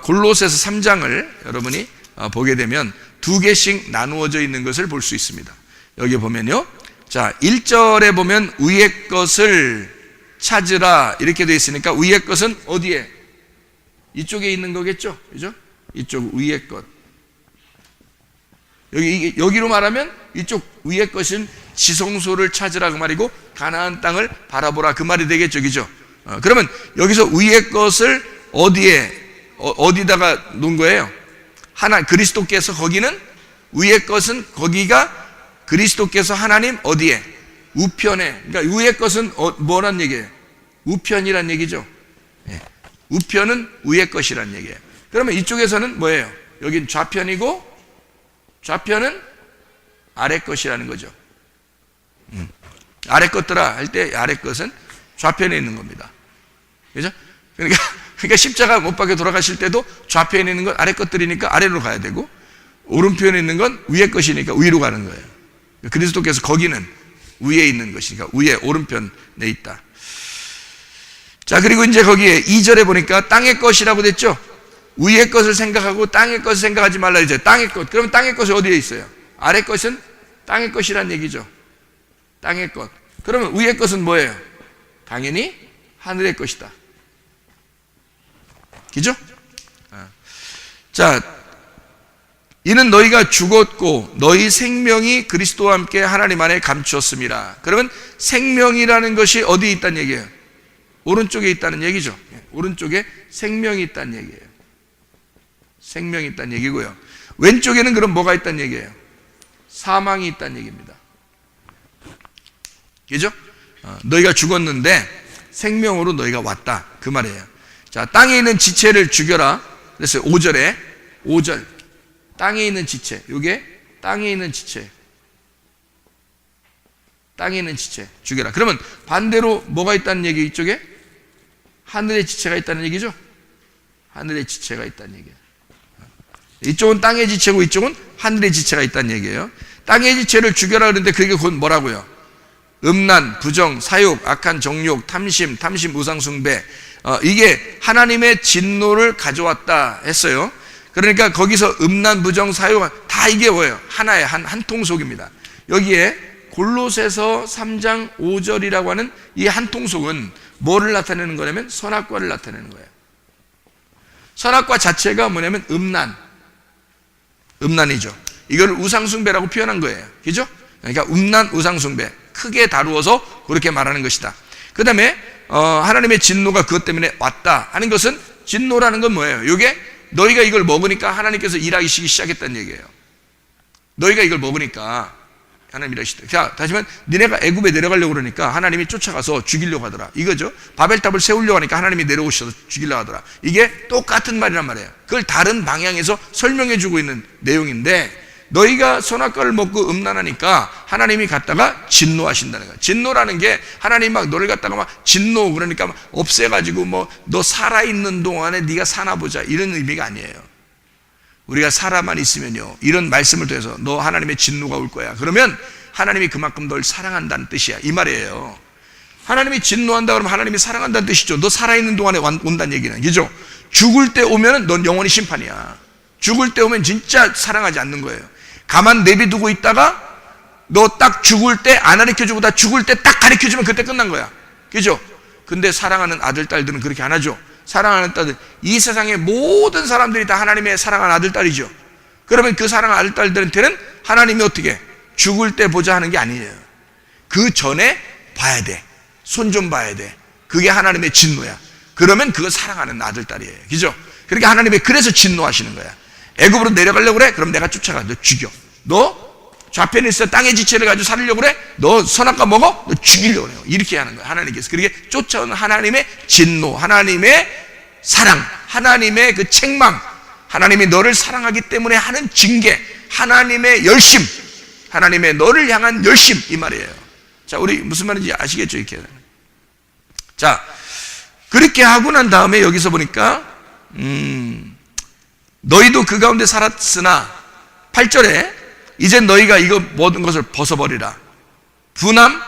골로새서 3장을 여러분이 보게 되면 두 개씩 나누어져 있는 것을 볼 수 있습니다. 여기 보면요. 자, 1절에 보면 위의 것을 찾으라 이렇게 되어 있으니까, 위의 것은 어디에? 이쪽에 있는 거겠죠? 그죠? 이쪽 위의 것. 여기로 말하면 이쪽 위의 것은 지성소를 찾으라 그 말이고, 가나안 땅을 바라보라 그 말이 되겠죠. 그죠? 그러면 여기서 위의 것을 어디다가 놓은 거예요? 그리스도께서, 거기는 위의 것은, 거기가 그리스도께서 하나님 어디에? 우편에. 그러니까 위의 것은 뭐란 얘기예요? 우편이란 얘기죠. 예. 우편은 위의 것이란 얘기예요. 그러면 이쪽에서는 뭐예요? 여긴 좌편이고, 좌편은 아래 것이라는 거죠. 아래 것들아 할 때 아래 것은 좌편에 있는 겁니다. 그죠? 그러니까 십자가 못 박혀 돌아가실 때도 좌편에 있는 건 아래 것들이니까 아래로 가야 되고, 오른편에 있는 건 위의 것이니까 위로 가는 거예요. 그리스도께서 거기는 위에 있는 것이니까 위에 오른편에 있다. 자, 그리고 이제 거기에 2절에 보니까 땅의 것이라고 됐죠. 위의 것을 생각하고 땅의 것을 생각하지 말라 이제. 땅의 것. 그러면 땅의 것이 어디에 있어요? 아래 것은 땅의 것이란 얘기죠. 땅의 것. 그러면 위의 것은 뭐예요? 당연히 하늘의 것이다. 그죠? 자, 이는 너희가 죽었고 너희 생명이 그리스도와 함께 하나님 안에 감추었습니다. 그러면 생명이라는 것이 어디에 있다는 얘기예요? 오른쪽에 있다는 얘기죠. 오른쪽에 생명이 있다는 얘기예요. 생명이 있다는 얘기고요. 왼쪽에는 그럼 뭐가 있다는 얘기예요? 사망이 있다는 얘기입니다. 그죠? 너희가 죽었는데 생명으로 너희가 왔다 그 말이에요. 자, 땅에 있는 지체를 죽여라. 그래서 5절 땅에 있는 지체, 이게 땅에 있는 지체, 땅에 있는 지체 죽여라. 그러면 반대로 뭐가 있다는 얘기? 이쪽에 하늘의 지체가 있다는 얘기죠. 하늘의 지체가 있다는 얘기예요. 이쪽은 땅의 지체고 이쪽은 하늘의 지체가 있다는 얘기예요. 땅의 지체를 죽여라 그러는데 그게 곧 뭐라고요? 음란, 부정, 사욕, 악한 정욕, 탐심 우상숭배, 이게 하나님의 진노를 가져왔다 했어요. 그러니까 거기서 음란, 부정, 사욕 다 이게 뭐예요? 하나의 한 통속입니다. 여기에 골로새서 3장 5절이라고 하는 이 한 통속은 뭐를 나타내는 거냐면 선악과를 나타내는 거예요. 선악과 자체가 뭐냐면 음란, 음란이죠. 이걸 우상숭배라고 표현한 거예요. 그죠? 그러니까 음란, 우상숭배. 크게 다루어서 그렇게 말하는 것이다. 그 다음에 하나님의 진노가 그것 때문에 왔다 하는 것은, 진노라는 건 뭐예요? 이게 너희가 이걸 먹으니까 하나님께서 일하기 시작했다는 얘기예요. 너희가 이걸 먹으니까 하나님 일하시다. 자, 다시 말하면 니네가 애굽에 내려가려고 그러니까 하나님이 쫓아가서 죽이려고 하더라, 이거죠. 바벨탑을 세우려고 하니까 하나님이 내려오셔서 죽이려고 하더라. 이게 똑같은 말이란 말이에요. 그걸 다른 방향에서 설명해 주고 있는 내용인데, 너희가 선악과를 먹고 음란하니까 하나님이 갖다가 진노하신다는 거예요. 진노라는 게 하나님 막 너를 갖다가 막 진노, 그러니까 막 없애가지고 뭐 너 살아있는 동안에 네가 사나 보자, 이런 의미가 아니에요. 우리가 살아만 있으면요, 이런 말씀을 통해서 너 하나님의 진노가 올 거야. 그러면 하나님이 그만큼 널 사랑한다는 뜻이야, 이 말이에요. 하나님이 진노한다 그러면 하나님이 사랑한다는 뜻이죠. 너 살아있는 동안에 온다는 얘기는, 그죠? 죽을 때 오면 넌 영원히 심판이야. 죽을 때 오면 진짜 사랑하지 않는 거예요. 가만 내비두고 있다가 너 딱 죽을 때 안 가르쳐주고 다 죽을 때 딱 가르쳐주면 그때 끝난 거야, 그죠? 근데 사랑하는 아들, 딸들은 그렇게 안 하죠. 사랑하는 딸들, 이 세상의 모든 사람들이 다 하나님의 사랑하는 아들, 딸이죠. 그러면 그 사랑하는 아들, 딸들한테는 하나님이 어떻게 죽을 때 보자 하는 게 아니에요. 그 전에 봐야 돼. 손 좀 봐야 돼. 그게 하나님의 진노야. 그러면 그거 사랑하는 아들, 딸이에요, 그죠? 그러니까 하나님이 그래서 진노하시는 거야. 애굽으로 내려가려고 그래? 그럼 내가 쫓아가, 너 죽여. 너 좌편에 있어 땅의 지체를 가지고 살려고 그래? 너 선악과 먹어? 너 죽이려고 그래요. 이렇게 하는 거야, 하나님께서. 그렇게 쫓아오는 하나님의 진노, 하나님의 사랑, 하나님의 그 책망, 하나님이 너를 사랑하기 때문에 하는 징계, 하나님의 열심, 하나님의 너를 향한 열심, 이 말이에요. 자, 우리 무슨 말인지 아시겠죠? 이렇게. 자, 그렇게 하고 난 다음에 여기서 보니까 너희도 그 가운데 살았으나 8절에 이제 너희가 이거 모든 것을 벗어버리라. 분함,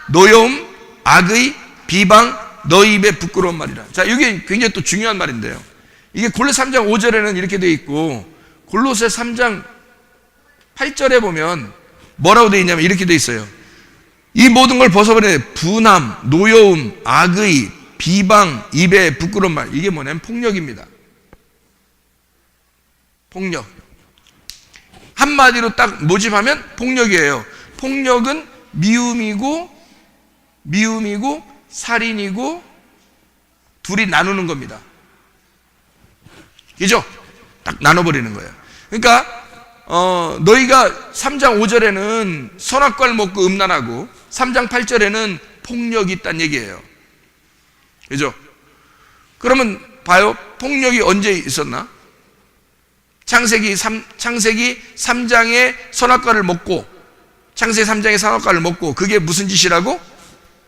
노여움, 악의, 비방, 너희 입에 부끄러운 말이라. 자, 이게 굉장히 또 중요한 말인데요. 이게 골로새 3장 5절에는 이렇게 되어 있고, 골로새 3장 8절에 보면 뭐라고 되어 있냐면 이렇게 되어 있어요. 이 모든 걸 벗어버리네. 분함, 노여움, 악의, 비방, 입에 부끄러운 말. 이게 뭐냐면 폭력입니다. 폭력. 한마디로 딱 모집하면 폭력이에요. 폭력은 미움이고 살인이고 둘이 나누는 겁니다. 그죠? 딱 나눠버리는 거예요. 그러니까 너희가 3장 5절에는 선악과를 먹고 음란하고 3장 8절에는 폭력이 있다는 얘기예요. 그죠? 그러면 봐요. 폭력이 언제 있었나? 창세기 3장의 선악과를 먹고, 창세기 3장의 선악과를 먹고, 그게 무슨 짓이라고?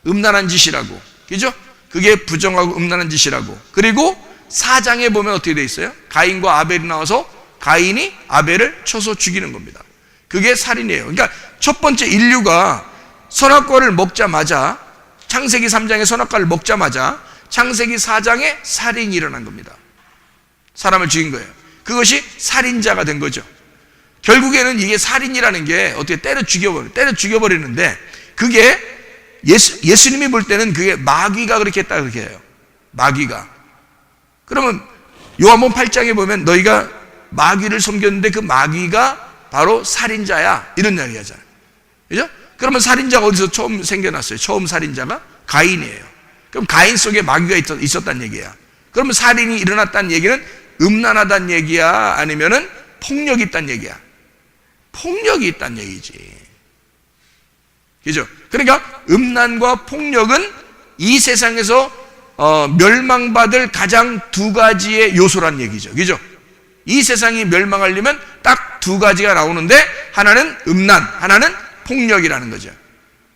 음란한 짓이라고. 그죠? 그게 부정하고 음란한 짓이라고. 그리고 4장에 보면 어떻게 돼 있어요? 가인과 아벨이 나와서 가인이 아벨을 쳐서 죽이는 겁니다. 그게 살인이에요. 그러니까 첫 번째 인류가 선악과를 먹자마자, 창세기 3장의 선악과를 먹자마자 창세기 4장에 살인이 일어난 겁니다. 사람을 죽인 거예요. 그것이 살인자가 된 거죠. 결국에는 이게 살인이라는 게 어떻게 때려 죽여버리는데, 그게 예수님이 볼 때는 그게 마귀가 그렇게 했다, 그렇게 해요. 마귀가. 그러면 요한복음 8장에 보면 너희가 마귀를 섬겼는데 그 마귀가 바로 살인자야, 이런 이야기 하잖아요. 그죠? 그러면 살인자가 어디서 처음 생겨났어요? 처음 살인자가 가인이에요. 그럼 가인 속에 마귀가 있었다는 얘기야. 그러면 살인이 일어났다는 얘기는 음란하다는 얘기야? 아니면은 폭력이 있다는 얘기야? 폭력이 있다는 얘기지. 그죠? 그러니까 음란과 폭력은 이 세상에서 멸망받을 가장 두 가지의 요소란 얘기죠. 그죠? 이 세상이 멸망하려면 딱 두 가지가 나오는데, 하나는 음란, 하나는 폭력이라는 거죠.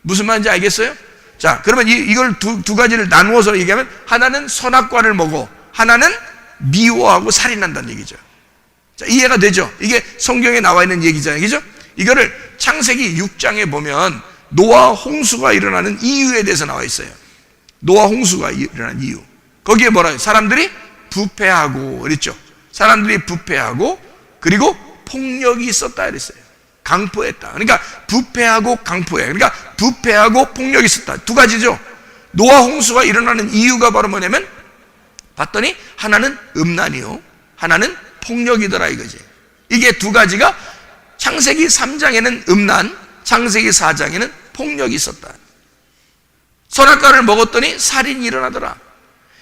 무슨 말인지 알겠어요? 자, 그러면 이걸 두 가지를 나누어서 얘기하면, 하나는 선악과를 먹어, 하나는 미워하고 살인한다는 얘기죠. 자, 이해가 되죠? 이게 성경에 나와 있는 얘기잖아요. 그죠? 이거를 창세기 6장에 보면 노아 홍수가 일어나는 이유에 대해서 나와 있어요. 노아 홍수가 일어난 이유. 거기에 뭐라 해요? 사람들이 부패하고 그랬죠. 사람들이 부패하고 그리고 폭력이 있었다 그랬어요. 강포했다. 그러니까 부패하고 강포해. 그러니까 부패하고 폭력이 있었다. 두 가지죠. 노아 홍수가 일어나는 이유가 바로 뭐냐면, 봤더니 하나는 음란이요, 하나는 폭력이더라 이거지. 이게 두 가지가 창세기 3장에는 음란, 창세기 4장에는 폭력이 있었다. 선악과를 먹었더니 살인이 일어나더라.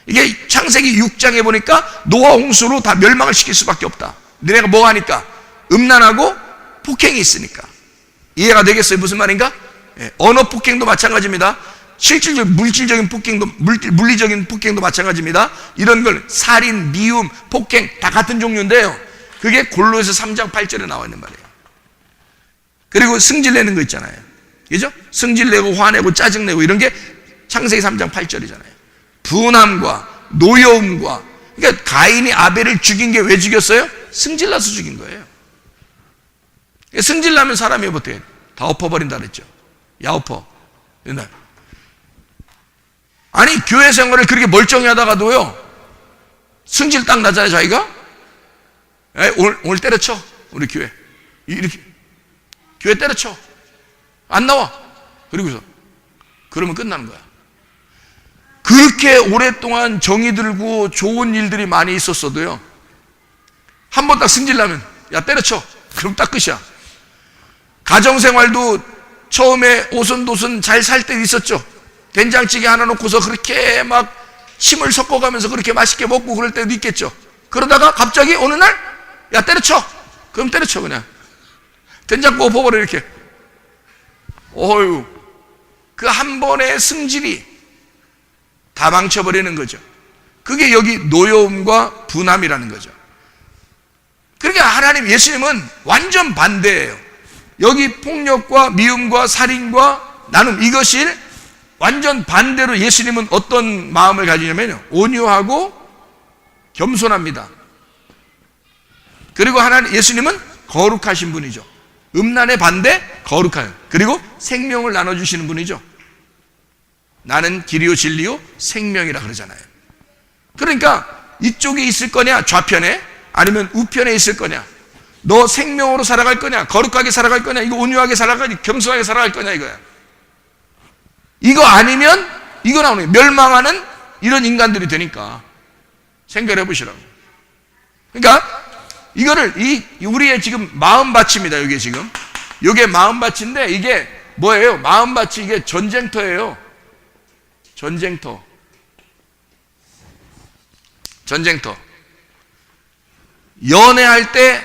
이게 창세기 6장에 보니까 노아 홍수로 다 멸망을 시킬 수밖에 없다. 너네가 뭐 하니까? 음란하고 폭행이 있으니까. 이해가 되겠어요? 무슨 말인가? 언어 폭행도 마찬가지입니다. 실질적인 물질적인 폭행도, 물리적인 폭행도 마찬가지입니다. 이런 걸 살인, 미움, 폭행 다 같은 종류인데요, 그게 골로새서 3장 8절에 나와 있는 말이에요. 그리고 승질내는 거 있잖아요, 그죠? 승질내고 화내고 짜증내고 이런 게 창세기 3장 8절이잖아요. 분함과 노여움과, 그러니까 가인이 아벨을 죽인 게 왜 죽였어요? 승질나서 죽인 거예요. 승질나면 사람이 어떻게 다 엎어버린다 그랬죠. 야 엎어. 옛날. 아니 교회 생활을 그렇게 멀쩡히 하다가도요, 승질 딱 나잖아요 자기가. 오늘 때려쳐 우리 교회 이렇게 교회 때려쳐 안 나와. 그리고서 그러면 끝나는 거야. 그렇게 오랫동안 정이 들고 좋은 일들이 많이 있었어도요, 한 번 딱 승질나면 야 때려쳐, 그럼 딱 끝이야. 가정생활도 처음에 오순도순 잘 살 때 있었죠. 된장찌개 하나 놓고서 그렇게 막 침을 섞어가면서 그렇게 맛있게 먹고 그럴 때도 있겠죠. 그러다가 갑자기 어느 날 야 때려쳐, 그럼 때려쳐. 그냥 된장국 엎어버려 이렇게. 어휴, 그 한 번의 승질이 다 망쳐버리는 거죠. 그게 여기 노여움과 분함이라는 거죠. 그러니까 하나님, 예수님은 완전 반대예요. 여기 폭력과 미움과 살인과 나눔, 이것이 완전 반대로 예수님은 어떤 마음을 가지냐면요, 온유하고 겸손합니다. 그리고 예수님은 거룩하신 분이죠. 음란의 반대 거룩한, 그리고 생명을 나눠주시는 분이죠. 나는 길이요 진리요 생명이라 그러잖아요. 그러니까 이쪽에 있을 거냐 좌편에, 아니면 우편에 있을 거냐, 너 생명으로 살아갈 거냐, 거룩하게 살아갈 거냐, 이거 온유하게 살아갈 거냐, 겸손하게 살아갈 거냐, 이거야. 이거 아니면 이거 나오는 거예요. 멸망하는 이런 인간들이 되니까 생각해 보시라고. 그러니까 이거를 우리의 지금 마음밭입니다. 이게 지금 이게 마음밭인데, 이게 뭐예요? 마음밭이 이게 전쟁터예요. 전쟁터. 연애할 때,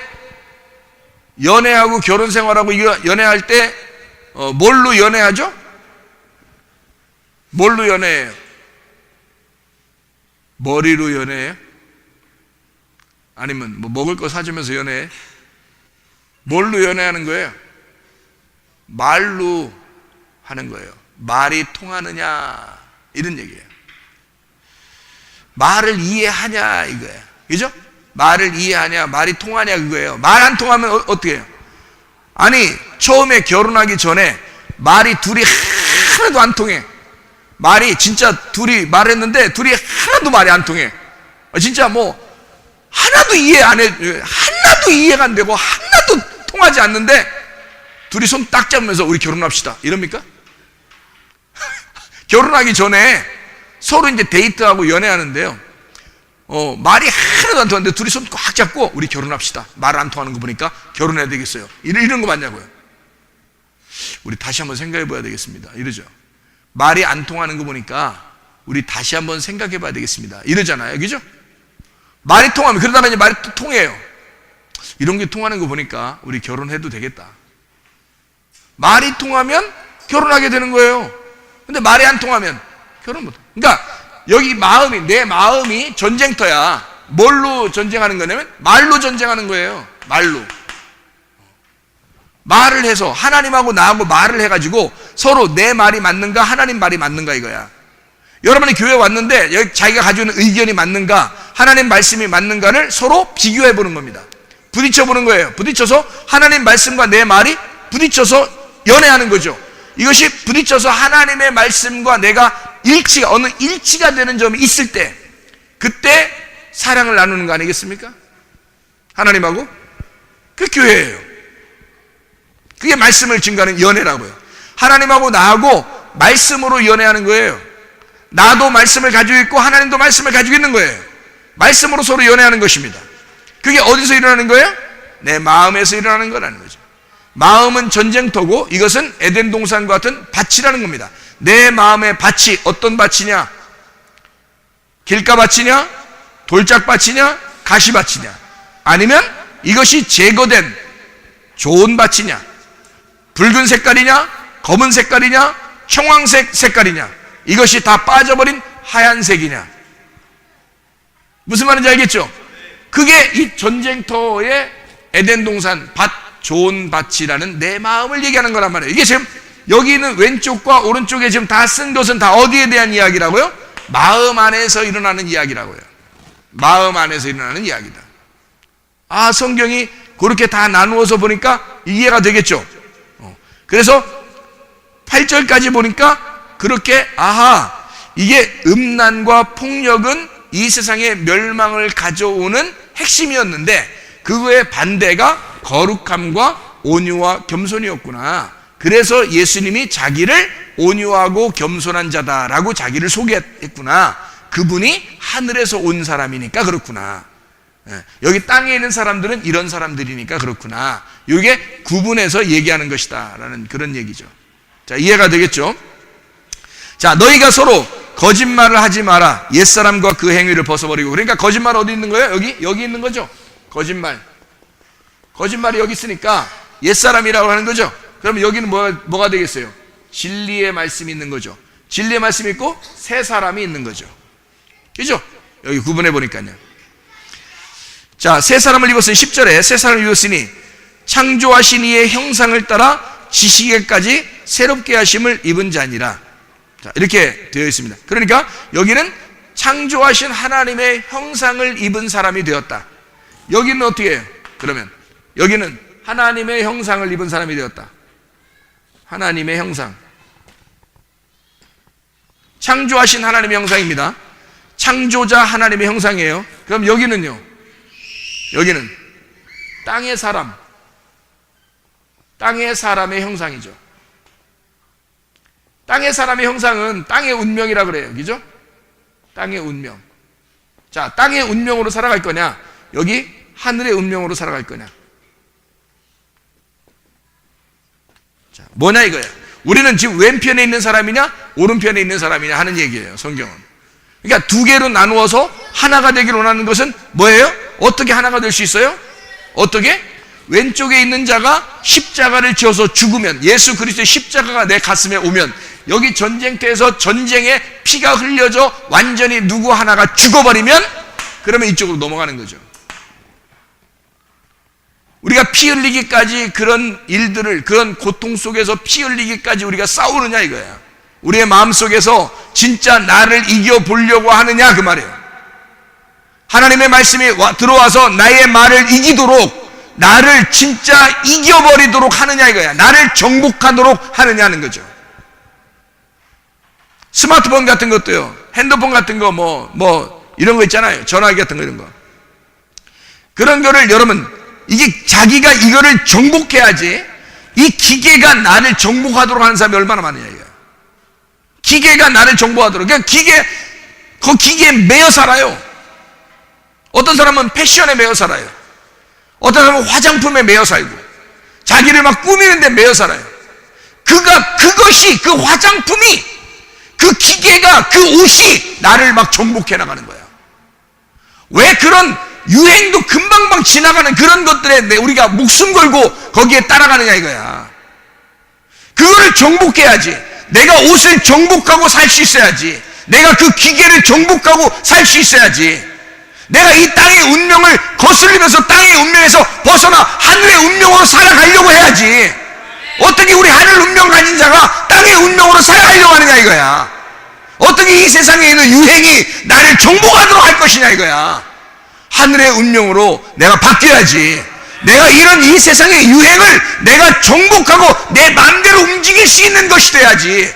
연애하고 결혼 생활하고, 이거 연애할 때 뭘로 연애하죠? 뭘로 연애해요? 머리로 연애해요? 아니면 뭐 먹을 거 사주면서 연애해? 뭘로 연애하는 거예요? 말로 하는 거예요. 말이 통하느냐, 이런 얘기예요. 말을 이해하냐, 이거예요. 그죠? 말을 이해하냐, 말이 통하냐, 그거예요. 말 안 통하면 어떻게 해요? 아니 처음에 결혼하기 전에 말이 둘이 하나도 안 통해. 말이 진짜 둘이 말했는데 둘이 하나도 말이 안 통해. 진짜 뭐 하나도 이해 안 해, 하나도 이해가 안 되고 하나도 통하지 않는데 둘이 손 딱 잡으면서 우리 결혼합시다 이럽니까? 결혼하기 전에 서로 이제 데이트하고 연애하는데요, 말이 하나도 안 통하는데 둘이 손 꽉 잡고 우리 결혼합시다. 말 안 통하는 거 보니까 결혼해야 되겠어요. 이런 거 맞냐고요? 우리 다시 한번 생각해 봐야 되겠습니다. 이러죠. 말이 안 통하는 거 보니까 우리 다시 한번 생각해 봐야 되겠습니다. 이러잖아요. 그죠? 말이 통하면, 그러다가 이제 말이 또 통해요. 이런 게 통하는 거 보니까 우리 결혼해도 되겠다. 말이 통하면 결혼하게 되는 거예요. 근데 말이 안 통하면 결혼 못 해. 그러니까 여기 마음이, 내 마음이 전쟁터야. 뭘로 전쟁하는 거냐면 말로 전쟁하는 거예요. 말로. 말을 해서 하나님하고 나하고 말을 해가지고 서로 내 말이 맞는가 하나님 말이 맞는가 이거야. 여러분이 교회 왔는데 여기 자기가 가지고 있는 의견이 맞는가 하나님 말씀이 맞는가를 서로 비교해 보는 겁니다. 부딪혀 보는 거예요. 부딪혀서 하나님 말씀과 내 말이 부딪혀서 연애하는 거죠. 이것이 부딪혀서 하나님의 말씀과 내가 어느 일치가 되는 점이 있을 때, 그때 사랑을 나누는 거 아니겠습니까? 하나님하고. 그 교회예요. 그게 말씀을 증거하는 연애라고요. 하나님하고 나하고 말씀으로 연애하는 거예요. 나도 말씀을 가지고 있고 하나님도 말씀을 가지고 있는 거예요. 말씀으로 서로 연애하는 것입니다. 그게 어디서 일어나는 거예요? 내 마음에서 일어나는 거라는 거죠. 마음은 전쟁터고 이것은 에덴 동산과 같은 밭이라는 겁니다. 내 마음의 밭이 어떤 밭이냐? 길가밭이냐? 돌짝밭이냐? 가시밭이냐? 아니면 이것이 제거된 좋은 밭이냐? 붉은 색깔이냐? 검은 색깔이냐? 청황색 색깔이냐? 이것이 다 빠져버린 하얀색이냐? 무슨 말인지 알겠죠? 그게 이 전쟁터의 에덴 동산 밭, 좋은 밭이라는 내 마음을 얘기하는 거란 말이에요. 이게 지금 여기 있는 왼쪽과 오른쪽에 지금 다 쓴 것은 다 어디에 대한 이야기라고요? 마음 안에서 일어나는 이야기라고요. 마음 안에서 일어나는 이야기다. 아, 성경이 그렇게 다 나누어서 보니까 이해가 되겠죠? 그래서 8절까지 보니까 그렇게 아하, 이게 음란과 폭력은 이 세상의 멸망을 가져오는 핵심이었는데 그거의 반대가 거룩함과 온유와 겸손이었구나. 그래서 예수님이 자기를 온유하고 겸손한 자다라고 자기를 소개했구나. 그분이 하늘에서 온 사람이니까 그렇구나. 여기 땅에 있는 사람들은 이런 사람들이니까 그렇구나. 이게 구분해서 얘기하는 것이다 라는 그런 얘기죠. 자, 이해가 되겠죠? 자, 너희가 서로 거짓말을 하지 마라. 옛사람과 그 행위를 벗어버리고. 그러니까 거짓말 어디 있는 거예요? 여기 있는 거죠? 거짓말이 여기 있으니까 옛사람이라고 하는 거죠. 그러면 여기는 뭐가 되겠어요? 진리의 말씀이 있는 거죠. 진리의 말씀이 있고 새 사람이 있는 거죠. 그죠? 여기 구분해 보니까요. 자, 새 사람을 입었으니 10절에 새 사람을 입었으니 창조하신 이의 형상을 따라 지식에까지 새롭게 하심을 입은 자니라. 자, 이렇게 되어 있습니다. 그러니까 여기는 창조하신 하나님의 형상을 입은 사람이 되었다. 여기는 어떻게 해요? 그러면 여기는 하나님의 형상을 입은 사람이 되었다. 하나님의 형상. 창조하신 하나님의 형상입니다. 창조자 하나님의 형상이에요. 그럼 여기는요? 여기는 땅의 사람, 땅의 사람의 형상이죠. 땅의 사람의 형상은 땅의 운명이라 그래요. 그죠? 땅의 운명. 자, 땅의 운명으로 살아갈 거냐? 여기 하늘의 운명으로 살아갈 거냐? 자, 뭐냐 이거야. 우리는 지금 왼편에 있는 사람이냐 오른편에 있는 사람이냐 하는 얘기예요. 성경은. 그러니까 두 개로 나누어서 하나가 되기를 원하는 것은 뭐예요? 어떻게 하나가 될 수 있어요? 어떻게? 왼쪽에 있는 자가 십자가를 지어서 죽으면, 예수 그리스도의 십자가가 내 가슴에 오면, 여기 전쟁터에서 전쟁에 피가 흘려져 완전히 누구 하나가 죽어버리면 그러면 이쪽으로 넘어가는 거죠. 우리가 피 흘리기까지 그런 일들을, 그런 고통 속에서 피 흘리기까지 우리가 싸우느냐 이거야. 우리의 마음속에서 진짜 나를 이겨보려고 하느냐 그 말이에요. 하나님의 말씀이 들어와서 나의 말을 이기도록, 나를 진짜 이겨버리도록 하느냐 이거야. 나를 정복하도록 하느냐는 거죠. 스마트폰 같은 것도요, 핸드폰 같은 거 이런 거 있잖아요. 전화기 같은 거 이런 거. 그런 거를 여러분, 이게 자기가 이거를 정복해야지, 이 기계가 나를 정복하도록 하는 사람이 얼마나 많으냐 이거야. 기계가 나를 정복하도록. 그러니까 그 기계에 매여 살아요. 어떤 사람은 패션에 매여 살아요. 어떤 사람은 화장품에 매여 살고, 자기를 막 꾸미는데 매여 살아요. 그것이, 그 화장품이, 그 기계가, 그 옷이 나를 막 정복해 나가는 거야. 왜 그런 유행도 금방방 지나가는 그런 것들에 우리가 목숨 걸고 거기에 따라가느냐 이거야. 그거를 정복해야지. 내가 옷을 정복하고 살 수 있어야지. 내가 그 기계를 정복하고 살 수 있어야지. 내가 이 땅의 운명을 거슬리면서 땅의 운명에서 벗어나 하늘의 운명으로 살아가려고 해야지. 어떻게 우리 하늘 운명 가진 자가 땅의 운명으로 살아가려고 하느냐 이거야. 어떻게 이 세상에 있는 유행이 나를 정복하도록 할 것이냐 이거야. 하늘의 운명으로 내가 바뀌어야지. 내가 이런 이 세상의 유행을 내가 정복하고 내 마음대로 움직일 수 있는 것이 돼야지.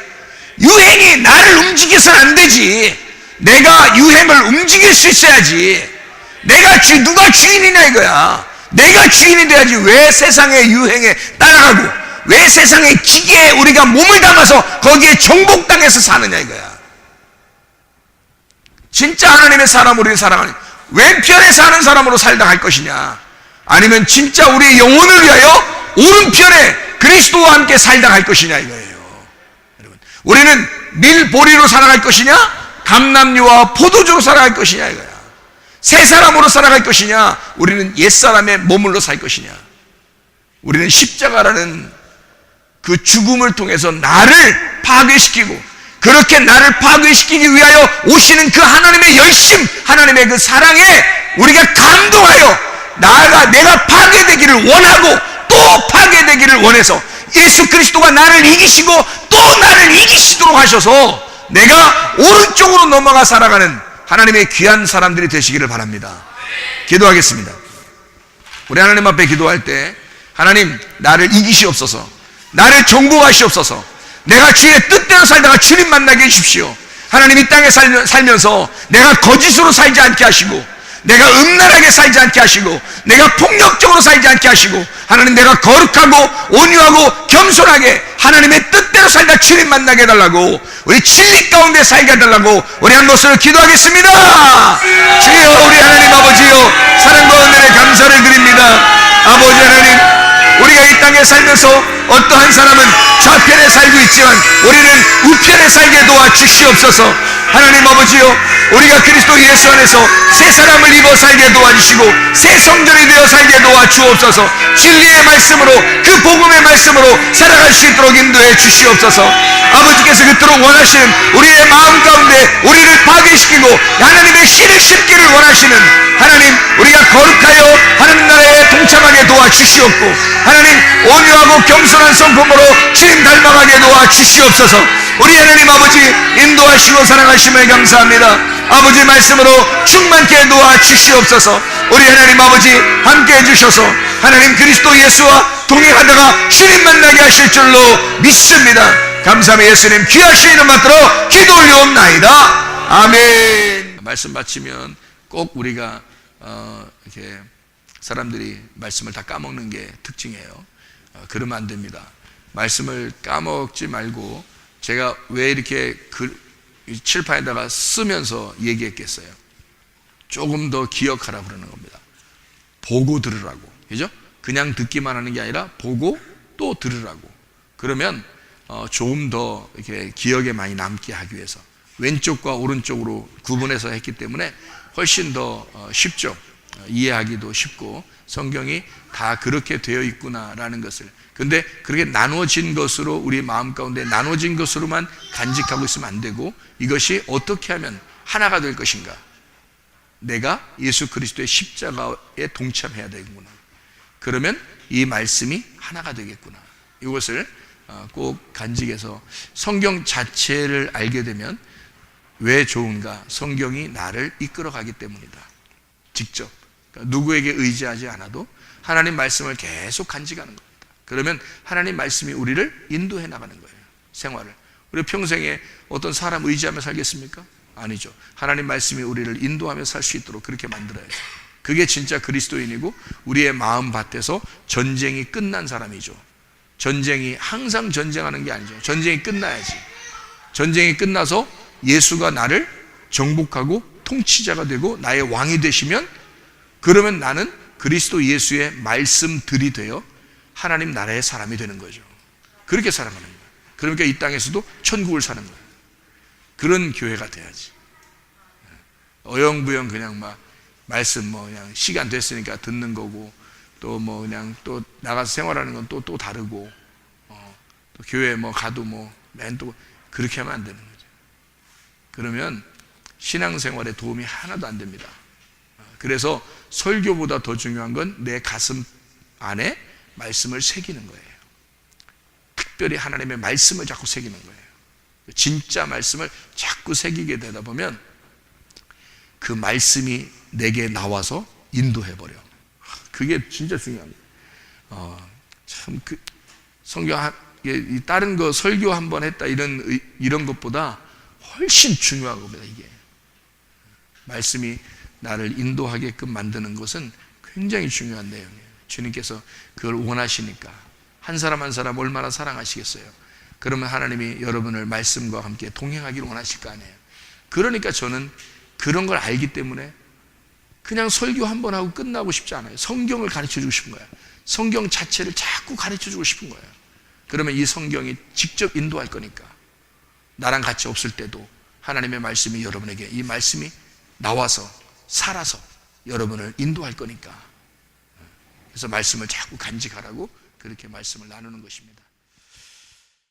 유행이 나를 움직여서는 안 되지. 내가 유행을 움직일 수 있어야지. 누가 주인이냐 이거야. 내가 주인이 돼야지. 왜 세상의 유행에 따라가고, 왜 세상의 기계에 우리가 몸을 담아서 거기에 정복당해서 사느냐 이거야. 진짜 하나님의 사람, 우리를 사랑하는 왼편에 사는 사람으로 살다 갈 것이냐, 아니면 진짜 우리의 영혼을 위하여 오른편에 그리스도와 함께 살다 갈 것이냐 이거예요. 여러분, 우리는 밀보리로 살아갈 것이냐, 감람류와 포도주로 살아갈 것이냐 이거야. 새 사람으로 살아갈 것이냐, 우리는 옛사람의 몸으로 살 것이냐. 우리는 십자가라는 그 죽음을 통해서 나를 파괴시키고, 그렇게 나를 파괴시키기 위하여 오시는 그 하나님의 열심, 하나님의 그 사랑에 우리가 감동하여 내가 파괴되기를 원하고 또 파괴되기를 원해서 예수 그리스도가 나를 이기시고 또 나를 이기시도록 하셔서 내가 오른쪽으로 넘어가 살아가는 하나님의 귀한 사람들이 되시기를 바랍니다. 기도하겠습니다. 우리 하나님 앞에 기도할 때, 하나님 나를 이기시옵소서, 나를 정복하시옵소서, 내가 주의 뜻대로 살다가 주님 만나게 해주십시오. 하나님 이 땅에 살면서 내가 거짓으로 살지 않게 하시고, 내가 음란하게 살지 않게 하시고, 내가 폭력적으로 살지 않게 하시고, 하나님 내가 거룩하고 온유하고 겸손하게 하나님의 뜻대로 살다 주님 만나게 해달라고, 우리 진리 가운데 살게 해달라고 우리 한 것으로 기도하겠습니다. 주여, 우리 하나님 아버지요, 사랑과 은혜에 감사를 드립니다. 아버지 하나님, 우리가 이 땅에 살면서 어떠한 사람은 좌편에 살고 있지만 우리는 우편에 살게 도와주시옵소서. 하나님 아버지요, 우리가 그리스도 예수 안에서 새 사람을 입어 살게 도와주시고 새 성전이 되어 살게 도와주옵소서. 진리의 말씀으로, 그 복음의 말씀으로 살아갈 수 있도록 인도해 주시옵소서. 아버지께서 그토록 원하시는 우리의 마음 가운데 우리를 파괴시키고 하나님의 씨를 심기를 원하시는 하나님, 우리가 거룩하여 하나님 나라에 동참하게 도와주시옵고, 하나님 온유하고 겸손한 성품으로 주님 닮아가게 도와주시옵소서. 우리 하나님 아버지 인도하시고 사랑하심을 감사합니다. 아버지 말씀으로 충만케 도와주시옵소서. 우리 하나님 아버지 함께 해주셔서 하나님 그리스도 예수와 동행하다가 주님 만나게 하실 줄로 믿습니다. 감사합니다. 예수님 귀하신 이름 받들어 기도 올려옵나이다. 아멘. 말씀 마치면 꼭 우리가 이렇게 사람들이 말씀을 다 까먹는 게 특징이에요. 그러면 안 됩니다. 말씀을 까먹지 말고, 제가 왜 이렇게 칠판에다가 쓰면서 얘기했겠어요? 조금 더 기억하라 그러는 겁니다. 보고 들으라고. 그죠? 그냥 듣기만 하는 게 아니라 보고 또 들으라고. 그러면 조금 더 이렇게 기억에 많이 남게 하기 위해서 왼쪽과 오른쪽으로 구분해서 했기 때문에 훨씬 더 쉽죠. 이해하기도 쉽고, 성경이 다 그렇게 되어 있구나라는 것을. 근데 그렇게 나눠진 것으로, 우리 마음 가운데 나눠진 것으로만 간직하고 있으면 안 되고, 이것이 어떻게 하면 하나가 될 것인가. 내가 예수 그리스도의 십자가에 동참해야 되겠구나. 그러면 이 말씀이 하나가 되겠구나. 이것을 꼭 간직해서, 성경 자체를 알게 되면 왜 좋은가? 성경이 나를 이끌어가기 때문이다. 직접 누구에게 의지하지 않아도 하나님 말씀을 계속 간직하는 겁니다. 그러면 하나님 말씀이 우리를 인도해 나가는 거예요. 생활을. 우리 평생에 어떤 사람 의지하며 살겠습니까? 아니죠. 하나님 말씀이 우리를 인도하며 살 수 있도록 그렇게 만들어야죠. 그게 진짜 그리스도인이고 우리의 마음 밭에서 전쟁이 끝난 사람이죠. 전쟁이 항상 전쟁하는 게 아니죠. 전쟁이 끝나야지. 전쟁이 끝나서 예수가 나를 정복하고 통치자가 되고 나의 왕이 되시면, 그러면 나는 그리스도 예수의 말씀들이 되어 하나님 나라의 사람이 되는 거죠. 그렇게 살아가는 거예요. 그러니까 이 땅에서도 천국을 사는 거예요. 그런 교회가 돼야지. 어영부영 그냥 막 말씀 그냥 시간 됐으니까 듣는 거고, 또 그냥 또 나가서 생활하는 건 또 다르고, 또 교회 가도 맨 또 그렇게 하면 안 되는 거죠. 그러면 신앙생활에 도움이 하나도 안 됩니다. 그래서 설교보다 더 중요한 건 내 가슴 안에 말씀을 새기는 거예요. 특별히 하나님의 말씀을 자꾸 새기는 거예요. 진짜 말씀을 자꾸 새기게 되다 보면 그 말씀이 내게 나와서 인도해버려. 그게 진짜 중요합니다. 참 성경 다른 거 설교 한 번 했다 이런 것보다 훨씬 중요한 겁니다. 이게 말씀이 나를 인도하게끔 만드는 것은 굉장히 중요한 내용이에요. 주님께서 그걸 원하시니까. 한 사람 한 사람 얼마나 사랑하시겠어요. 그러면 하나님이 여러분을 말씀과 함께 동행하기를 원하실 거 아니에요. 그러니까 저는 그런 걸 알기 때문에 그냥 설교 한 번 하고 끝나고 싶지 않아요. 성경을 가르쳐 주고 싶은 거예요. 성경 자체를 자꾸 가르쳐 주고 싶은 거예요. 그러면 이 성경이 직접 인도할 거니까 나랑 같이 없을 때도 하나님의 말씀이 여러분에게 이 말씀이 나와서 살아서 여러분을 인도할 거니까, 그래서 말씀을 자꾸 간직하라고 그렇게 말씀을 나누는 것입니다.